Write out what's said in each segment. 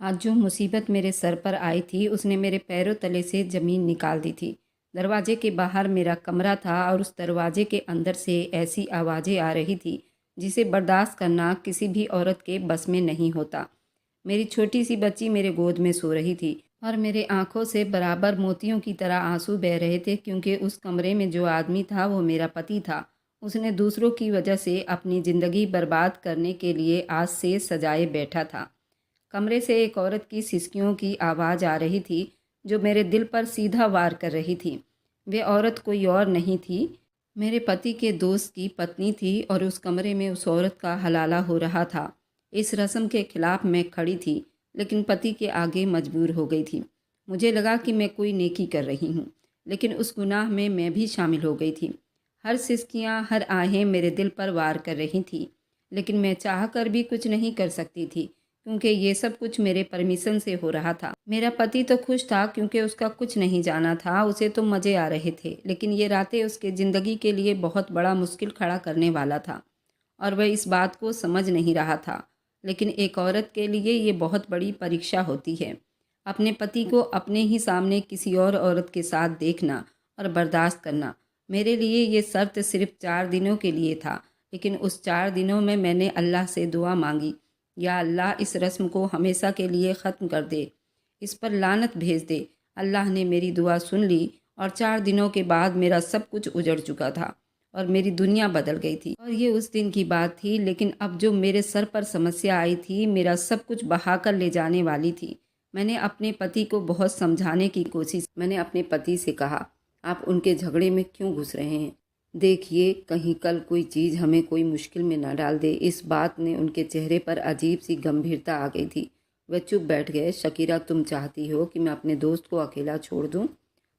आज जो मुसीबत मेरे सर पर आई थी उसने मेरे पैरों तले से ज़मीन निकाल दी थी। दरवाजे के बाहर मेरा कमरा था और उस दरवाजे के अंदर से ऐसी आवाज़ें आ रही थी जिसे बर्दाश्त करना किसी भी औरत के बस में नहीं होता। मेरी छोटी सी बच्ची मेरे गोद में सो रही थी और मेरे आंखों से बराबर मोतियों की तरह आंसू बह रहे थे, क्योंकि उस कमरे में जो आदमी था वो मेरा पति था। उसने दूसरों की वजह से अपनी ज़िंदगी बर्बाद करने के लिए आज से सजाए बैठा था। कमरे से एक औरत की सिसकियों की आवाज़ आ रही थी जो मेरे दिल पर सीधा वार कर रही थी। वे औरत कोई और नहीं थी, मेरे पति के दोस्त की पत्नी थी और उस कमरे में उस औरत का हलाला हो रहा था। इस रस्म के खिलाफ मैं खड़ी थी, लेकिन पति के आगे मजबूर हो गई थी। मुझे लगा कि मैं कोई नेकी कर रही हूँ, लेकिन उस गुनाह में मैं भी शामिल हो गई थी। हर सिसकियाँ, हर आहें मेरे दिल पर वार कर रही थी, लेकिन मैं चाह कर भी कुछ नहीं कर सकती थी, क्योंकि ये सब कुछ मेरे परमिशन से हो रहा था। मेरा पति तो खुश था क्योंकि उसका कुछ नहीं जाना था, उसे तो मज़े आ रहे थे, लेकिन ये रातें उसके ज़िंदगी के लिए बहुत बड़ा मुश्किल खड़ा करने वाला था और वह इस बात को समझ नहीं रहा था। लेकिन एक औरत के लिए ये बहुत बड़ी परीक्षा होती है, अपने पति को अपने ही सामने किसी और औरत के साथ देखना और बर्दाश्त करना। मेरे लिए ये शर्त सिर्फ 4 दिनों के लिए था, लेकिन उस 4 दिनों में मैंने अल्लाह से दुआ मांगी, या अल्लाह इस रस्म को हमेशा के लिए ख़त्म कर दे, इस पर लानत भेज दे। अल्लाह ने मेरी दुआ सुन ली और 4 दिनों के बाद मेरा सब कुछ उजड़ चुका था और मेरी दुनिया बदल गई थी। और ये उस दिन की बात थी, लेकिन अब जो मेरे सर पर समस्या आई थी मेरा सब कुछ बहा कर ले जाने वाली थी। मैंने अपने पति को बहुत समझाने की कोशिश। मैंने अपने पति से कहा, आप उनके झगड़े में क्यों घुस रहे हैं? देखिए, कहीं कल कोई चीज़ हमें कोई मुश्किल में ना डाल दे। इस बात ने उनके चेहरे पर अजीब सी गंभीरता आ गई थी। वह चुप बैठ गए। शकीरा, तुम चाहती हो कि मैं अपने दोस्त को अकेला छोड़ दूं?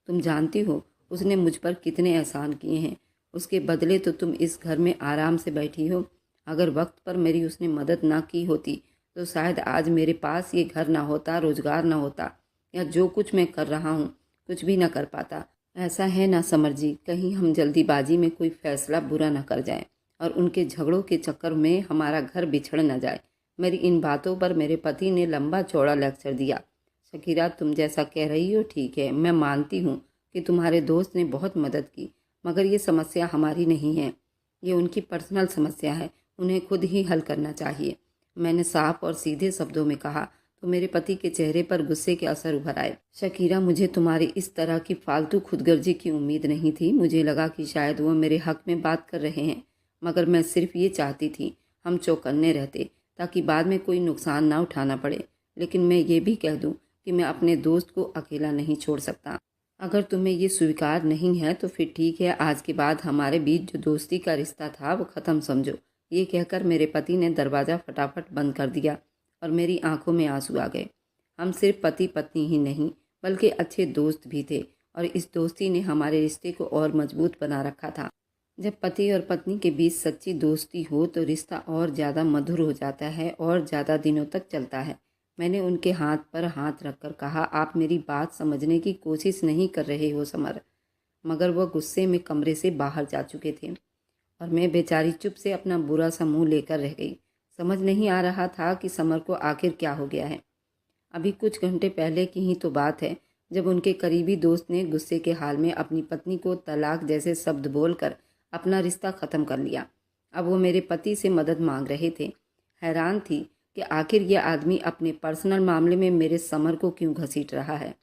तुम जानती हो उसने मुझ पर कितने एहसान किए हैं। उसके बदले तो तुम इस घर में आराम से बैठी हो। अगर वक्त पर मेरी उसने मदद ना की होती तो शायद आज मेरे पास ये घर ना होता, रोजगार ना होता, या जो कुछ मैं कर रहा हूँ कुछ भी ना कर पाता। ऐसा है ना समर जी, कहीं हम जल्दीबाजी में कोई फैसला बुरा ना कर जाएं और उनके झगड़ों के चक्कर में हमारा घर बिछड़ ना जाए। मेरी इन बातों पर मेरे पति ने लंबा चौड़ा लेक्चर दिया। शकीरा, तुम जैसा कह रही हो ठीक है, मैं मानती हूँ कि तुम्हारे दोस्त ने बहुत मदद की, मगर ये समस्या हमारी नहीं है, ये उनकी पर्सनल समस्या है, उन्हें खुद ही हल करना चाहिए। मैंने साफ और सीधे शब्दों में कहा तो मेरे पति के चेहरे पर गुस्से के असर उभर आए। शकीरा, मुझे तुम्हारी इस तरह की फालतू खुदगर्जी की उम्मीद नहीं थी। मुझे लगा कि शायद वो मेरे हक में बात कर रहे हैं, मगर मैं सिर्फ ये चाहती थी हम चौकन्ने रहते ताकि बाद में कोई नुकसान ना उठाना पड़े। लेकिन मैं ये भी कह दूं कि मैं अपने दोस्त को अकेला नहीं छोड़ सकता। अगर तुम्हें ये स्वीकार नहीं है तो फिर ठीक है, आज के बाद हमारे बीच जो दोस्ती का रिश्ता था वो ख़त्म समझो। ये कहकर मेरे पति ने दरवाज़ा फटाफट बंद कर दिया और मेरी आंखों में आंसू आ गए। हम सिर्फ पति पत्नी ही नहीं बल्कि अच्छे दोस्त भी थे और इस दोस्ती ने हमारे रिश्ते को और मजबूत बना रखा था। जब पति और पत्नी के बीच सच्ची दोस्ती हो तो रिश्ता और ज़्यादा मधुर हो जाता है और ज़्यादा दिनों तक चलता है। मैंने उनके हाथ पर हाथ रखकर कहा, आप मेरी बात समझने की कोशिश नहीं कर रहे हो समर। मगर वह गुस्से में कमरे से बाहर जा चुके थे और मैं बेचारी चुप से अपना बुरा सा मुंह लेकर रह गई। समझ नहीं आ रहा था कि समर को आखिर क्या हो गया है। अभी कुछ घंटे पहले की ही तो बात है जब उनके करीबी दोस्त ने गुस्से के हाल में अपनी पत्नी को तलाक जैसे शब्द बोलकर अपना रिश्ता ख़त्म कर लिया। अब वो मेरे पति से मदद मांग रहे थे। हैरान थी कि आखिर यह आदमी अपने पर्सनल मामले में मेरे समर को क्यों घसीट रहा है।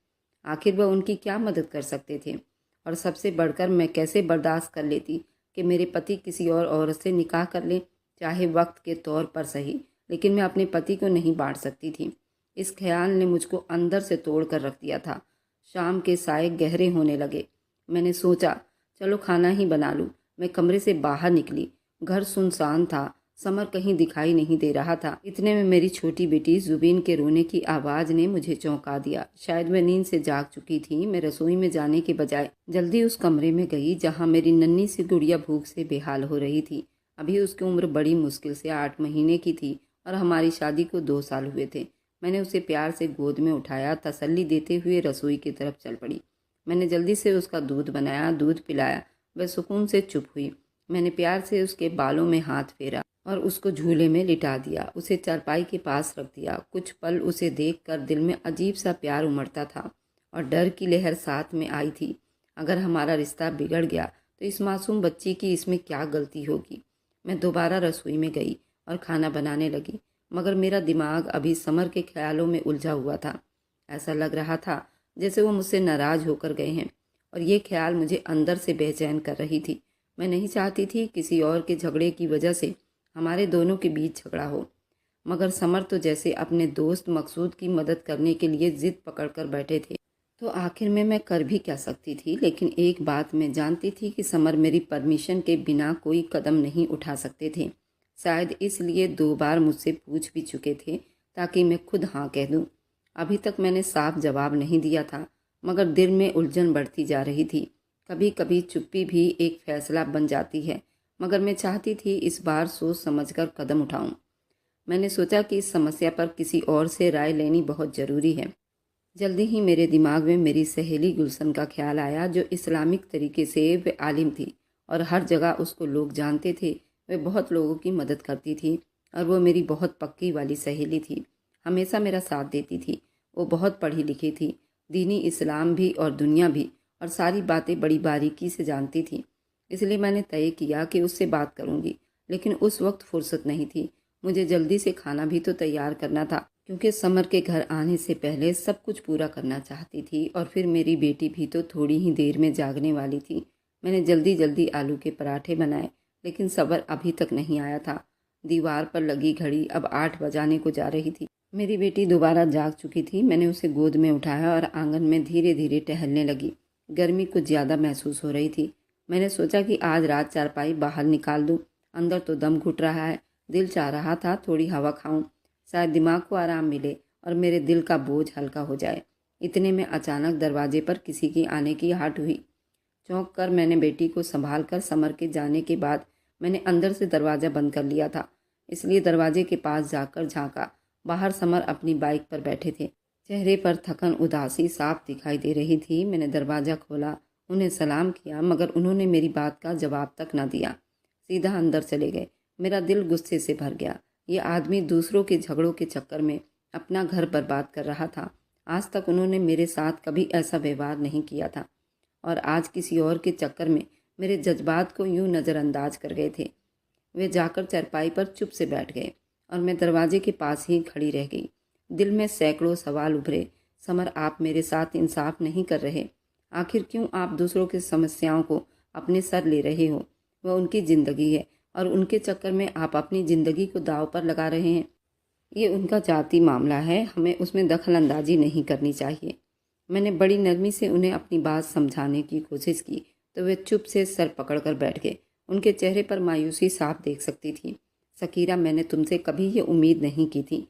आखिर वह उनकी क्या मदद कर सकते थे, और सबसे बढ़कर मैं कैसे बर्दाश्त कर लेती कि मेरे पति किसी और औरत से निकाह कर ले, चाहे वक्त के तौर पर सही, लेकिन मैं अपने पति को नहीं बांट सकती थी। इस ख्याल ने मुझको अंदर से तोड़ कर रख दिया था। शाम के साए गहरे होने लगे। मैंने सोचा चलो खाना ही बना लूँ। मैं कमरे से बाहर निकली। घर सुनसान था, समर कहीं दिखाई नहीं दे रहा था। इतने में मेरी छोटी बेटी जुबीन के रोने की आवाज़ ने मुझे चौंका दिया। शायद मैं नींद से जाग चुकी थी। मैं रसोई में जाने के बजाय जल्दी उस कमरे में गई जहाँ मेरी नन्ही सी गुड़िया भूख से बेहाल हो रही थी। अभी उसकी उम्र बड़ी मुश्किल से 8 महीने की थी और हमारी शादी को 2 साल हुए थे। मैंने उसे प्यार से गोद में उठाया, तसल्ली देते हुए रसोई की तरफ चल पड़ी। मैंने जल्दी से उसका दूध बनाया, दूध पिलाया। वह सुकून से चुप हुई मैंने प्यार से उसके बालों में हाथ फेरा और उसको झूले में लिटा दिया, उसे चारपाई के पास रख दिया। कुछ पल उसे देखकर दिल में अजीब सा प्यार उमड़ता था और डर की लहर साथ में आई थी। अगर हमारा रिश्ता बिगड़ गया तो इस मासूम बच्ची की इसमें क्या गलती होगी। मैं दोबारा रसोई में गई और खाना बनाने लगी, मगर मेरा दिमाग अभी समर के ख्यालों में उलझा हुआ था। ऐसा लग रहा था जैसे वो मुझसे नाराज होकर गए हैं और ये ख्याल मुझे अंदर से बेचैन कर रही थी। मैं नहीं चाहती थी किसी और के झगड़े की वजह से हमारे दोनों के बीच झगड़ा हो, मगर समर तो जैसे अपने दोस्त मकसूद की मदद करने के लिए जिद पकड़कर बैठे थे। तो आखिर में मैं कर भी क्या सकती थी। लेकिन एक बात मैं जानती थी कि समर मेरी परमिशन के बिना कोई कदम नहीं उठा सकते थे। शायद इसलिए 2 बार मुझसे पूछ भी चुके थे ताकि मैं खुद हाँ कह दूं। अभी तक मैंने साफ जवाब नहीं दिया था, मगर दिल में उलझन बढ़ती जा रही थी। कभी कभी चुप्पी भी एक फैसला बन जाती है, मगर मैं चाहती थी इस बार सोच समझकर कदम उठाऊं। मैंने सोचा कि इस समस्या पर किसी और से राय लेनी बहुत ज़रूरी है। जल्दी ही मेरे दिमाग में मेरी सहेली गुलशन का ख्याल आया, जो इस्लामिक तरीके से वे आलिम थी और हर जगह उसको लोग जानते थे। वे बहुत लोगों की मदद करती थी और वो मेरी बहुत पक्की वाली सहेली थी, हमेशा मेरा साथ देती थी। वो बहुत पढ़ी लिखी थी, दीनी इस्लाम भी और दुनिया भी, और सारी बातें बड़ी बारीकी से जानती थी। इसलिए मैंने तय किया कि उससे बात करूंगी, लेकिन उस वक्त फुर्सत नहीं थी। मुझे जल्दी से खाना भी तो तैयार करना था, क्योंकि समर के घर आने से पहले सब कुछ पूरा करना चाहती थी। और फिर मेरी बेटी भी तो थोड़ी ही देर में जागने वाली थी। मैंने जल्दी जल्दी आलू के पराठे बनाए, लेकिन सबर अभी तक नहीं आया था। दीवार पर लगी घड़ी अब 8 बजाने को जा रही थी। मेरी बेटी दोबारा जाग चुकी थी। मैंने उसे गोद में उठाया और आंगन में धीरे धीरे टहलने लगी। गर्मी कुछ ज़्यादा महसूस हो रही थी। मैंने सोचा कि आज रात चारपाई बाहर निकाल दूं। अंदर तो दम घुट रहा है। दिल चाह रहा था थोड़ी हवा खाऊं, शायद दिमाग को आराम मिले और मेरे दिल का बोझ हल्का हो जाए। इतने में अचानक दरवाजे पर किसी की आने की आहट हुई। चौंक कर मैंने बेटी को संभाल कर समर के जाने के बाद मैंने अंदर से दरवाज़ा बंद कर लिया था, इसलिए दरवाजे के पास जाकर झांका। बाहर समर अपनी बाइक पर बैठे थे। चेहरे पर थकन उदासी साफ दिखाई दे रही थी। मैंने दरवाज़ा खोला, उन्हें सलाम किया, मगर उन्होंने मेरी बात का जवाब तक न दिया। सीधा अंदर चले गए। मेरा दिल गुस्से से भर गया। ये आदमी दूसरों के झगड़ों के चक्कर में अपना घर बर्बाद कर रहा था। आज तक उन्होंने मेरे साथ कभी ऐसा व्यवहार नहीं किया था, और आज किसी और के चक्कर में मेरे जज्बात को यूं नज़रअंदाज कर गए थे। वे जाकर चारपाई पर चुप से बैठ गए और मैं दरवाजे के पास ही खड़ी रह गई। दिल में सैकड़ों सवाल उभरे। समर, आप मेरे साथ इंसाफ नहीं कर रहे। आखिर क्यों आप दूसरों की समस्याओं को अपने सर ले रहे हो? वह उनकी ज़िंदगी है और उनके चक्कर में आप अपनी ज़िंदगी को दांव पर लगा रहे हैं। ये उनका जाति मामला है, हमें उसमें दखल अंदाजी नहीं करनी चाहिए। मैंने बड़ी नरमी से उन्हें अपनी बात समझाने की कोशिश की, तो वे चुप से सर पकड़कर बैठ गए। उनके चेहरे पर मायूसी साफ देख सकती थी। सकीरा, मैंने तुमसे कभी ये उम्मीद नहीं की थी।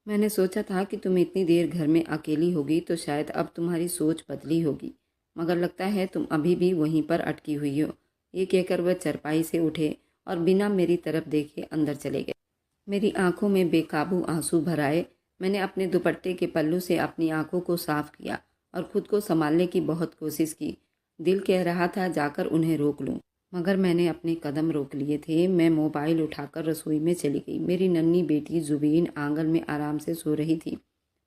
मैंने सोचा था कि तुम इतनी देर घर में अकेली होगी तो शायद अब तुम्हारी सोच बदली होगी, मगर लगता है तुम अभी भी वहीं पर अटकी हुई हो। ये कहकर वह चारपाई से उठे और बिना मेरी तरफ देखे अंदर चले गए। मेरी आंखों में बेकाबू आंसू भर आए। मैंने अपने दुपट्टे के पल्लू से अपनी आंखों को साफ किया और खुद को संभालने की बहुत कोशिश की। दिल कह रहा था जाकर उन्हें रोक लूं, मगर मैंने अपने कदम रोक लिए थे। मैं मोबाइल उठाकर रसोई में चली गई। मेरी नन्ही बेटी जुबीन आंगन में आराम से सो रही थी।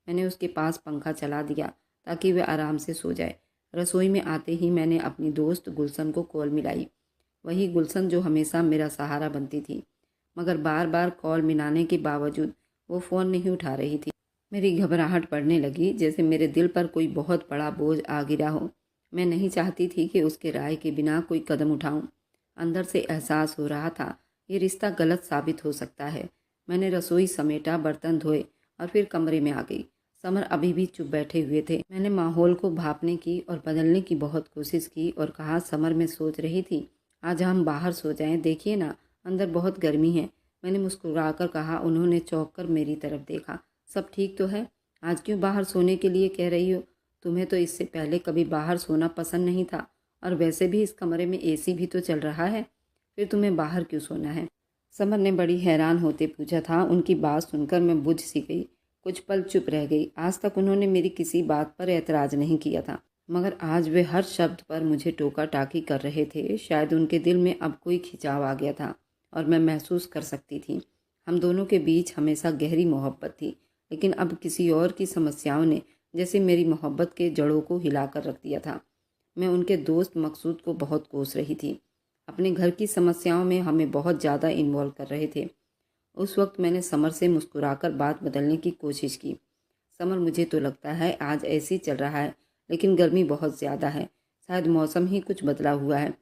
मैंने उसके पास पंखा चला दिया ताकि वह आराम से सो जाए। रसोई में आते ही मैंने अपनी दोस्त गुलशन को कॉल मिलाई। वही गुलशन जो हमेशा मेरा सहारा बनती थी, मगर बार बार कॉल मिलाने के बावजूद वो फ़ोन नहीं उठा रही थी। मेरी घबराहट बढ़ने लगी, जैसे मेरे दिल पर कोई बहुत बड़ा बोझ आ गिरा हो। मैं नहीं चाहती थी कि उसके राय के बिना कोई कदम उठाऊं। अंदर से एहसास हो रहा था ये रिश्ता गलत साबित हो सकता है। मैंने रसोई समेटा, बर्तन धोए और फिर कमरे में आ गई। समर अभी भी चुप बैठे हुए थे। मैंने माहौल को भांपने की और बदलने की बहुत कोशिश की और कहा, समर, मैं सोच रही थी आज हम बाहर सो जाएं, देखिए ना अंदर बहुत गर्मी है। मैंने मुस्कुराकर कहा। उन्होंने चौंक कर मेरी तरफ देखा। सब ठीक तो है? आज क्यों बाहर सोने के लिए कह रही हो? तुम्हें तो इससे पहले कभी बाहर सोना पसंद नहीं था, और वैसे भी इस कमरे में एसी भी तो चल रहा है, फिर तुम्हें बाहर क्यों सोना है? समर ने बड़ी हैरान होते पूछा था। उनकी बात सुनकर मैं बुझ सी गई। कुछ पल चुप रह गई। आज तक उन्होंने मेरी किसी बात पर एतराज़ नहीं किया था, मगर आज वे हर शब्द पर मुझे टोका टाकी कर रहे थे। शायद उनके दिल में अब कोई खिंचाव आ गया था और मैं महसूस कर सकती थी। हम दोनों के बीच हमेशा गहरी मोहब्बत थी, लेकिन अब किसी और की समस्याओं ने जैसे मेरी मोहब्बत के जड़ों को हिलाकर रख दिया था। मैं उनके दोस्त मकसूद को बहुत कोस रही थी। अपने घर की समस्याओं में हमें बहुत ज़्यादा इन्वॉल्व कर रहे थे। उस वक्त मैंने समर से मुस्कुराकर बात बदलने की कोशिश की। समर, मुझे तो लगता है आज ऐसे ही चल रहा है, लेकिन गर्मी बहुत ज़्यादा है। शायद मौसम ही कुछ बदला हुआ है।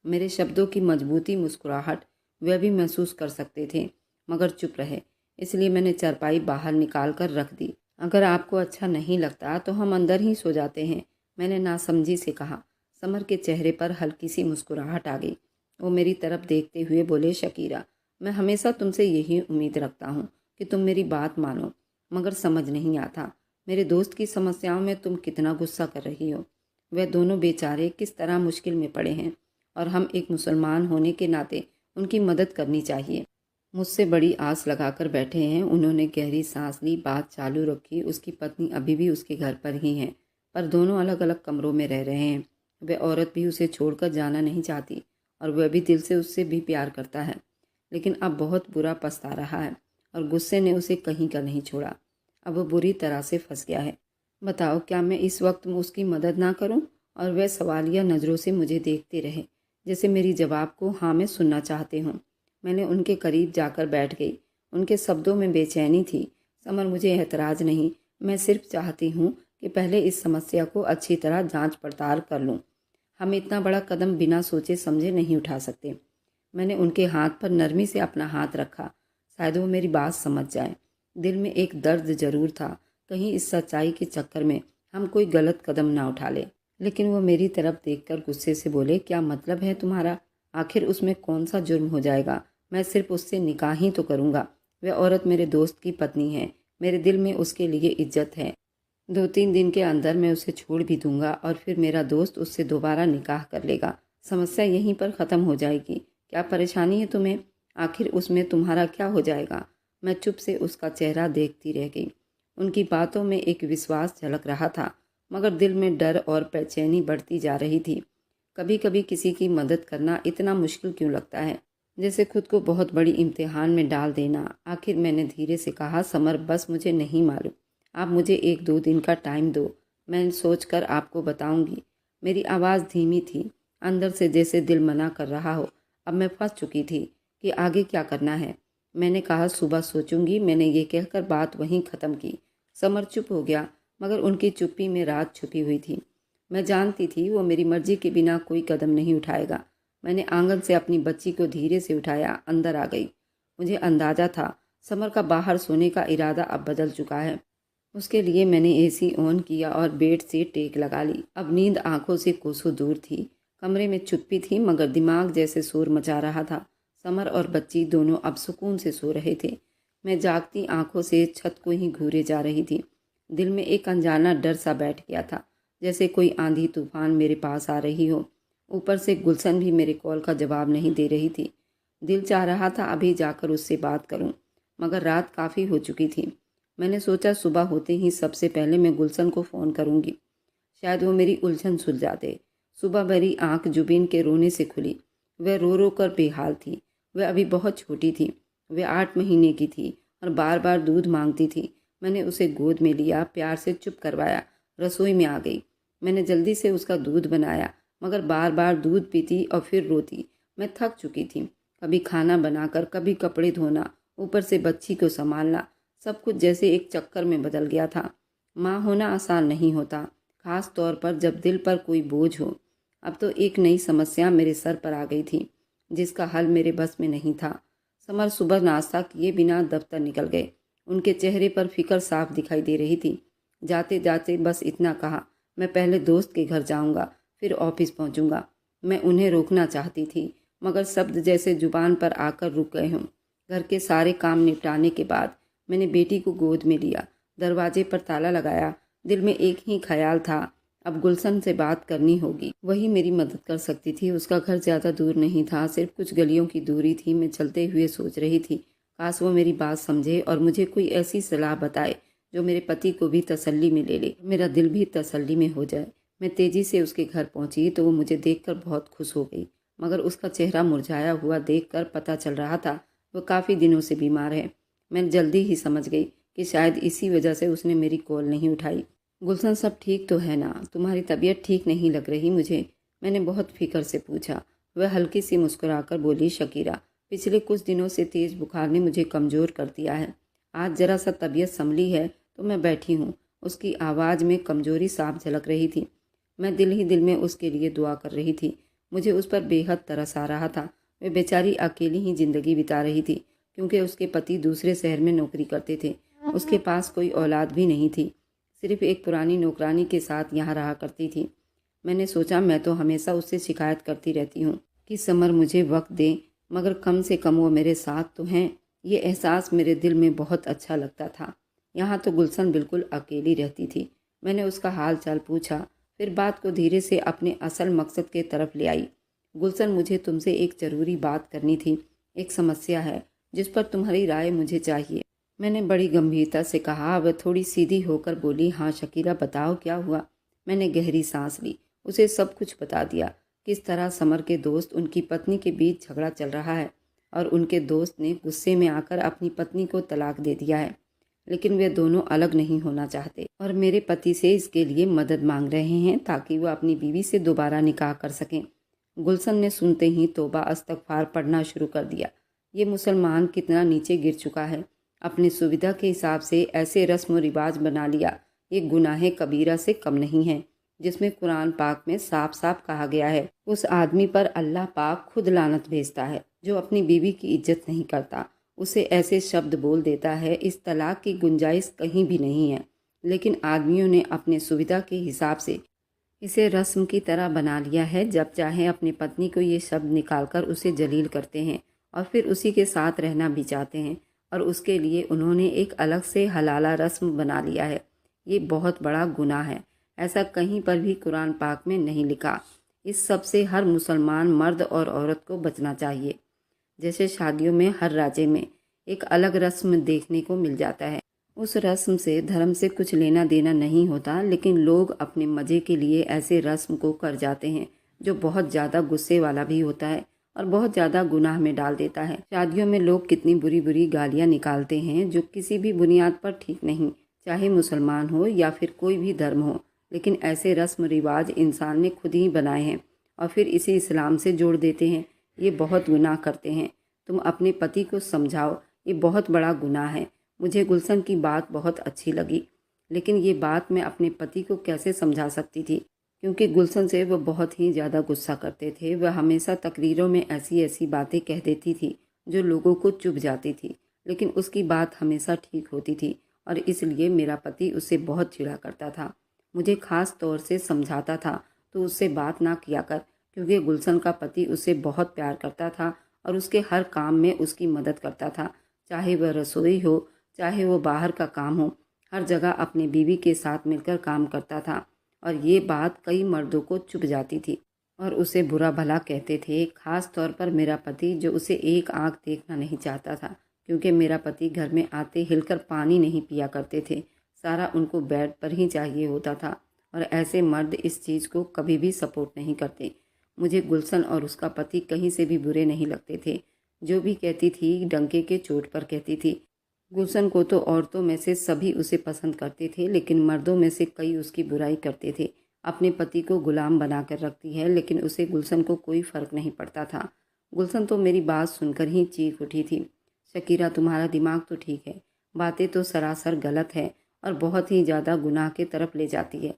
मेरे शब्दों की मजबूती मुस्कुराहट वह भी महसूस कर सकते थे, मगर चुप रहे। इसलिए मैंने चारपाई बाहर निकाल कर रख दी। अगर आपको अच्छा नहीं लगता तो हम अंदर ही सो जाते हैं, मैंने नासमझी से कहा। समर के चेहरे पर हल्की सी मुस्कुराहट आ गई। वो मेरी तरफ देखते हुए बोले, शकीरा, मैं हमेशा तुमसे यही उम्मीद रखता हूँ कि तुम मेरी बात मानो, मगर समझ नहीं आता मेरे दोस्त की समस्याओं में तुम कितना गुस्सा कर रही हो। वह दोनों बेचारे किस तरह मुश्किल में पड़े हैं और हम एक मुसलमान होने के नाते उनकी मदद करनी चाहिए। मुझसे बड़ी आस लगाकर बैठे हैं। उन्होंने गहरी सांस ली, बात चालू रखी। उसकी पत्नी अभी भी उसके घर पर ही है, पर दोनों अलग अलग कमरों में रह रहे हैं। वह औरत भी उसे छोड़कर जाना नहीं चाहती और वह भी दिल से उससे भी प्यार करता है, लेकिन अब बहुत बुरा पछता रहा है और गुस्से ने उसे कहीं का नहीं छोड़ा। अब वो बुरी तरह से फंस गया है। बताओ, क्या मैं इस वक्त उसकी मदद ना करूं? और वह सवालिया नज़रों से मुझे देखते रहे, जैसे मेरी जवाब को हाँ में सुनना चाहते हों। मैंने उनके करीब जाकर बैठ गई। उनके शब्दों में बेचैनी थी। समर, मुझे एतराज़ नहीं, मैं सिर्फ चाहती हूँ कि पहले इस समस्या को अच्छी तरह जांच पड़ताल कर लूँ। हम इतना बड़ा कदम बिना सोचे समझे नहीं उठा सकते। मैंने उनके हाथ पर नरमी से अपना हाथ रखा। शायद वो मेरी बात समझ जाए। दिल में एक दर्द जरूर था, कहीं इस सच्चाई के चक्कर में हम कोई गलत कदम ना उठा ले। लेकिन वो मेरी तरफ देखकर गुस्से से बोले, क्या मतलब है तुम्हारा? आखिर उसमें कौन सा जुर्म हो जाएगा? मैं सिर्फ उससे निकाह ही तो करूँगा। वह औरत मेरे दोस्त की पत्नी है। मेरे दिल में उसके लिए इज्जत है। 2-3 दिन के अंदर मैं उसे छोड़ भी दूंगा और फिर मेरा दोस्त उससे दोबारा निकाह कर लेगा। समस्या यहीं पर ख़त्म हो जाएगी। क्या परेशानी है तुम्हें? आखिर उसमें तुम्हारा क्या हो जाएगा? मैं चुप से उसका चेहरा देखती रह गई। उनकी बातों में एक विश्वास झलक रहा था, मगर दिल में डर और बेचैनी बढ़ती जा रही थी। कभी कभी किसी की मदद करना इतना मुश्किल क्यों लगता है, जैसे खुद को बहुत बड़ी इम्तिहान में डाल देना। आखिर मैंने धीरे से कहा, समर, बस मुझे नहीं मालूम। आप मुझे 1-2 दिन का टाइम दो, मैं सोचकर आपको बताऊंगी। मेरी आवाज़ धीमी थी, अंदर से जैसे दिल मना कर रहा हो। अब मैं फंस चुकी थी कि आगे क्या करना है। मैंने कहा, सुबह सोचूंगी। मैंने ये कहकर बात वहीं ख़त्म की। समर चुप हो गया, मगर उनकी चुप्पी में रात छुपी हुई थी। मैं जानती थी वो मेरी मर्जी के बिना कोई कदम नहीं उठाएगा। मैंने आंगन से अपनी बच्ची को धीरे से उठाया, अंदर आ गई। मुझे अंदाजा था समर का बाहर सोने का इरादा अब बदल चुका है। उसके लिए मैंने एसी ऑन किया और बेड से टेक लगा ली। अब नींद आंखों से कोसों दूर थी। कमरे में चुप्पी थी, मगर दिमाग जैसे शोर मचा रहा था। समर और बच्ची दोनों अब सुकून से सो रहे थे। मैं जागती आंखों से छत को ही घूरे जा रही थी। दिल में एक अनजाना डर सा बैठ गया था, जैसे कोई आंधी तूफान मेरे पास आ रही हो। ऊपर से गुलशन भी मेरे कॉल का जवाब नहीं दे रही थी। दिल चाह रहा था अभी जाकर उससे बात करूं, मगर रात काफ़ी हो चुकी थी। मैंने सोचा सुबह होते ही सबसे पहले मैं गुलशन को फ़ोन करूंगी, शायद वो मेरी उलझन सुलझा दे। सुबह मेरी आंख जुबीन के रोने से खुली। वह रो रो कर बेहाल थी। वह अभी बहुत छोटी थी। वह 8 महीने की थी और बार बार दूध मांगती थी। मैंने उसे गोद में लिया, प्यार से चुप करवाया, रसोई में आ गई। मैंने जल्दी से उसका दूध बनाया, मगर बार बार दूध पीती और फिर रोती। मैं थक चुकी थी। कभी खाना बनाकर, कभी कपड़े धोना, ऊपर से बच्ची को संभालना, सब कुछ जैसे एक चक्कर में बदल गया था। माँ होना आसान नहीं होता, खास तौर पर जब दिल पर कोई बोझ हो। अब तो एक नई समस्या मेरे सर पर आ गई थी, जिसका हल मेरे बस में नहीं था। समर सुबह नाश्ता किए बिना दफ्तर निकल गए। उनके चेहरे पर फिक्र साफ दिखाई दे रही थी। जाते जाते बस इतना कहा, मैं पहले दोस्त के घर जाऊंगा, फिर ऑफिस पहुंचूंगा। मैं उन्हें रोकना चाहती थी, मगर शब्द जैसे जुबान पर आकर रुक गए हों। घर के सारे काम निपटाने के बाद मैंने बेटी को गोद में लिया, दरवाजे पर ताला लगाया। दिल में एक ही ख्याल था, अब गुलशन से बात करनी होगी, वही मेरी मदद कर सकती थी। उसका घर ज़्यादा दूर नहीं था, सिर्फ कुछ गलियों की दूरी थी। मैं चलते हुए सोच रही थी, काश वो मेरी बात समझे और मुझे कोई ऐसी सलाह बताए जो मेरे पति को भी तसल्ली में ले ले, मेरा दिल भी तसल्ली में हो जाए। मैं तेज़ी से उसके घर पहुंची तो वो मुझे देखकर बहुत खुश हो गई, मगर उसका चेहरा मुरझाया हुआ देखकर पता चल रहा था वो काफ़ी दिनों से बीमार है। मैं जल्दी ही समझ गई कि शायद इसी वजह से उसने मेरी कॉल नहीं उठाई। गुलशन, सब ठीक तो है ना? तुम्हारी तबीयत ठीक नहीं लग रही मुझे, मैंने बहुत फिक्र से पूछा। वह हल्की सी मुस्कुराकर बोली, शकीरा, पिछले कुछ दिनों से तेज़ बुखार ने मुझे कमज़ोर कर दिया है। आज ज़रा सा तबीयत संभली है तो मैं बैठी हूँ। उसकी आवाज़ में कमज़ोरी साफ झलक रही थी। मैं दिल ही दिल में उसके लिए दुआ कर रही थी। मुझे उस पर बेहद तरस आ रहा था। वे बेचारी अकेली ही ज़िंदगी बिता रही थी, क्योंकि उसके पति दूसरे शहर में नौकरी करते थे। उसके पास कोई औलाद भी नहीं थी, सिर्फ एक पुरानी नौकरानी के साथ यहाँ रहा करती थी। मैंने सोचा, मैं तो हमेशा उससे शिकायत करती रहती हूँ कि समर मुझे वक्त दे, मगर कम से कम वो मेरे साथ तो हैं। ये एहसास मेरे दिल में बहुत अच्छा लगता था। यहाँ तो गुलशन बिल्कुल अकेली रहती थी। मैंने उसका हाल चाल पूछा, फिर बात को धीरे से अपने असल मकसद के तरफ ले आई। गुलशन, मुझे तुमसे एक ज़रूरी बात करनी थी। एक समस्या है जिस पर तुम्हारी राय मुझे चाहिए। मैंने बड़ी गंभीरता से कहा। वह थोड़ी सीधी होकर बोली, हाँ शकीरा, बताओ क्या हुआ। मैंने गहरी सांस ली, उसे सब कुछ बता दिया। किस तरह समर के दोस्त उनकी पत्नी के बीच झगड़ा चल रहा है और उनके दोस्त ने गुस्से में आकर अपनी पत्नी को तलाक दे दिया है, लेकिन वे दोनों अलग नहीं होना चाहते और मेरे पति से इसके लिए मदद मांग रहे हैं ताकि वह अपनी बीवी से दोबारा निकाह कर सकें। गुलशन ने सुनते ही तौबा अस्तगफार पढ़ना शुरू कर दिया। ये मुसलमान कितना नीचे गिर चुका है, अपनी सुविधा के हिसाब से ऐसे रस्म रिवाज बना लिया। ये गुनाह कबीरा से कम नहीं है, जिसमें कुरान पाक में साफ साफ कहा गया है, उस आदमी पर अल्लाह पाक खुद लानत भेजता है जो अपनी बीवी की इज्जत नहीं करता, उसे ऐसे शब्द बोल देता है। इस तलाक की गुंजाइश कहीं भी नहीं है, लेकिन आदमियों ने अपने सुविधा के हिसाब से इसे रस्म की तरह बना लिया है। जब चाहे अपनी पत्नी को ये शब्द निकालकर उसे जलील करते हैं और फिर उसी के साथ रहना भी चाहते हैं, और उसके लिए उन्होंने एक अलग से हलाला रस्म बना लिया है। ये बहुत बड़ा गुनाह है। ऐसा कहीं पर भी कुरान पाक में नहीं लिखा। इस सब से हर मुसलमान मर्द और औरत को बचना चाहिए। जैसे शादियों में हर राज्य में एक अलग रस्म देखने को मिल जाता है। उस रस्म से धर्म से कुछ लेना देना नहीं होता, लेकिन लोग अपने मज़े के लिए ऐसे रस्म को कर जाते हैं जो बहुत ज़्यादा गुस्से वाला भी होता है और बहुत ज़्यादा गुनाह में डाल देता है। शादियों में लोग कितनी बुरी बुरी गालियाँ निकालते हैं जो किसी भी बुनियाद पर ठीक नहीं, चाहे मुसलमान हो या फिर कोई भी धर्म हो। लेकिन ऐसे रस्म रिवाज इंसान ने खुद ही बनाए हैं और फिर इसे इस्लाम से जोड़ देते हैं। ये बहुत गुनाह करते हैं। तुम अपने पति को समझाओ, ये बहुत बड़ा गुनाह है। मुझे गुलशन की बात बहुत अच्छी लगी, लेकिन ये बात मैं अपने पति को कैसे समझा सकती थी, क्योंकि गुलशन से वह बहुत ही ज़्यादा गुस्सा करते थे। वह हमेशा तकरीरों में ऐसी ऐसी बातें कह देती थी जो लोगों को चुभ जाती थी, लेकिन उसकी बात हमेशा ठीक होती थी और इसलिए मेरा पति उससे बहुत चिढ़ा करता था। मुझे ख़ास तौर से समझाता था तो उससे बात ना किया कर, क्योंकि गुलशन का पति उससे बहुत प्यार करता था और उसके हर काम में उसकी मदद करता था, चाहे वह रसोई हो, चाहे वो बाहर का काम हो। हर जगह अपनी बीवी के साथ मिलकर काम करता था और ये बात कई मर्दों को चुभ जाती थी और उसे बुरा भला कहते थे, ख़ास तौर पर मेरा पति जो उसे एक आंख देखना नहीं चाहता था, क्योंकि मेरा पति घर में आते हिलकर पानी नहीं पिया करते थे। सारा उनको बेड पर ही चाहिए होता था और ऐसे मर्द इस चीज़ को कभी भी सपोर्ट नहीं करते। मुझे गुलशन और उसका पति कहीं से भी बुरे नहीं लगते थे। जो भी कहती थी डंके के चोट पर कहती थी। गुलशन को तो औरतों में से सभी उसे पसंद करते थे, लेकिन मर्दों में से कई उसकी बुराई करते थे। अपने पति को गुलाम बनाकर रखती है, लेकिन उसे गुलशन को कोई फ़र्क नहीं पड़ता था। गुलशन तो मेरी बात सुनकर ही चीख उठी थी, शकीरा, तुम्हारा दिमाग तो ठीक है, बातें तो सरासर गलत है और बहुत ही ज़्यादा गुनाह की तरफ ले जाती है।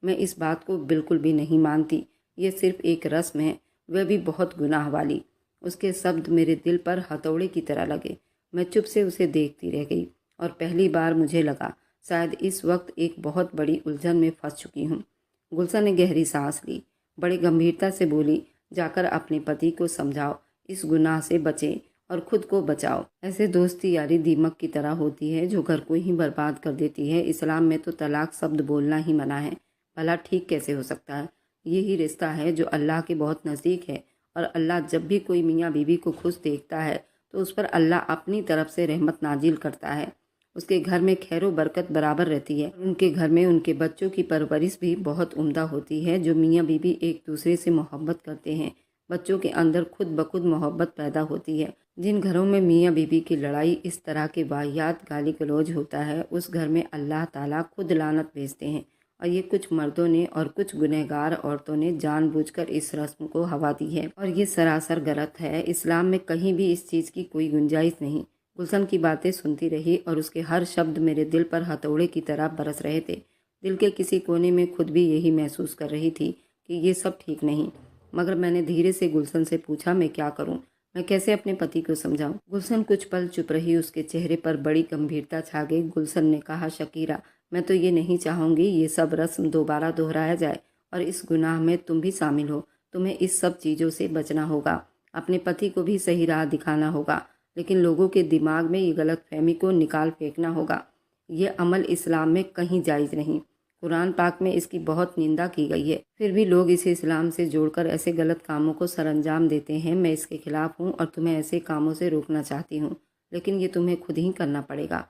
मैं इस बात को बिल्कुल भी नहीं मानती। ये सिर्फ एक रस्म है, वह भी बहुत गुनाह वाली। उसके शब्द मेरे दिल पर हथौड़े की तरह लगे। मैं चुप से उसे देखती रह गई और पहली बार मुझे लगा शायद इस वक्त एक बहुत बड़ी उलझन में फंस चुकी हूँ। गुलशन ने गहरी सांस ली, बड़ी गंभीरता से बोली, जाकर अपने पति को समझाओ, इस गुनाह से बचे और खुद को बचाओ। ऐसे दोस्ती यारी दीमक की तरह होती है जो घर को ही बर्बाद कर देती है। इस्लाम में तो तलाक शब्द बोलना ही मना है। भला ठीक कैसे हो सकता है? यही रिश्ता है जो अल्लाह के बहुत नज़दीक है और अल्लाह जब भी कोई मियाँ बीवी को खुश देखता है तो उस पर अल्लाह अपनी तरफ से रहमत नाजिल करता है। उसके घर में खैरो बरकत बराबर रहती है। उनके घर में उनके बच्चों की परवरिश भी बहुत उम्दा होती है। जो मियाँ बीवी एक दूसरे से मोहब्बत करते हैं, बच्चों के अंदर खुद ब खुद मोहब्बत पैदा होती है। जिन घरों में मियाँ बीवी की लड़ाई इस तरह के वाहियात गाली गलौज होता है, उस घर में अल्लाह ताला खुद लानत भेजते हैं। और ये कुछ मर्दों ने और कुछ गुनहगार औरतों ने जानबूझकर इस रस्म को हवा दी है, और ये सरासर गलत है। इस्लाम में कहीं भी इस चीज़ की कोई गुंजाइश नहीं। गुलशन की बातें सुनती रही और उसके हर शब्द मेरे दिल पर हथौड़े की तरह बरस रहे थे। दिल के किसी कोने में खुद भी यही महसूस कर रही थी कि ये सब ठीक नहीं। मगर मैंने धीरे से गुलशन से पूछा, मैं क्या करूं? मैं कैसे अपने पति को समझाऊं? गुलशन कुछ पल चुप रही। उसके चेहरे पर बड़ी गंभीरता छा गई। गुलशन ने कहा, शकीरा, मैं तो ये नहीं चाहूँगी ये सब रस्म दोबारा दोहराया जाए, और इस गुनाह में तुम भी शामिल हो। तुम्हें इस सब चीज़ों से बचना होगा, अपने पति को भी सही राह दिखाना होगा, लेकिन लोगों के दिमाग में ये गलतफहमी को निकाल फेंकना होगा। ये अमल इस्लाम में कहीं जायज़ नहीं। कुरान पाक में इसकी बहुत निंदा की गई है, फिर भी लोग इसे इस्लाम से जोड़कर ऐसे गलत कामों को सरअंजाम देते हैं। मैं इसके खिलाफ हूँ और तुम्हें ऐसे कामों से रोकना चाहती हूँ, लेकिन ये तुम्हें खुद ही करना पड़ेगा,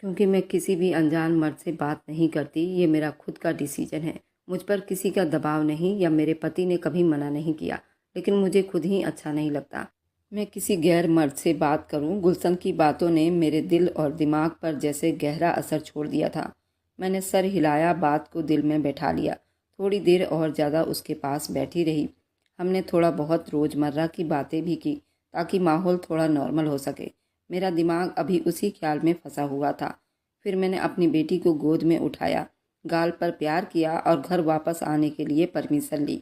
क्योंकि मैं किसी भी अनजान मर्द से बात नहीं करती। ये मेरा खुद का डिसीजन है। मुझ पर किसी का दबाव नहीं, या मेरे पति ने कभी मना नहीं किया, लेकिन मुझे खुद ही अच्छा नहीं लगता मैं किसी गैर मर्द से बात करूं। गुलशन की बातों ने मेरे दिल और दिमाग पर जैसे गहरा असर छोड़ दिया था। मैंने सर हिलाया, बात को दिल में बैठा लिया। थोड़ी देर और ज़्यादा उसके पास बैठी रही। हमने थोड़ा बहुत रोज़मर्रा की बातें भी की, ताकि माहौल थोड़ा नॉर्मल हो सके। मेरा दिमाग अभी उसी ख्याल में फंसा हुआ था। फिर मैंने अपनी बेटी को गोद में उठाया, गाल पर प्यार किया और घर वापस आने के लिए परमिशन ली।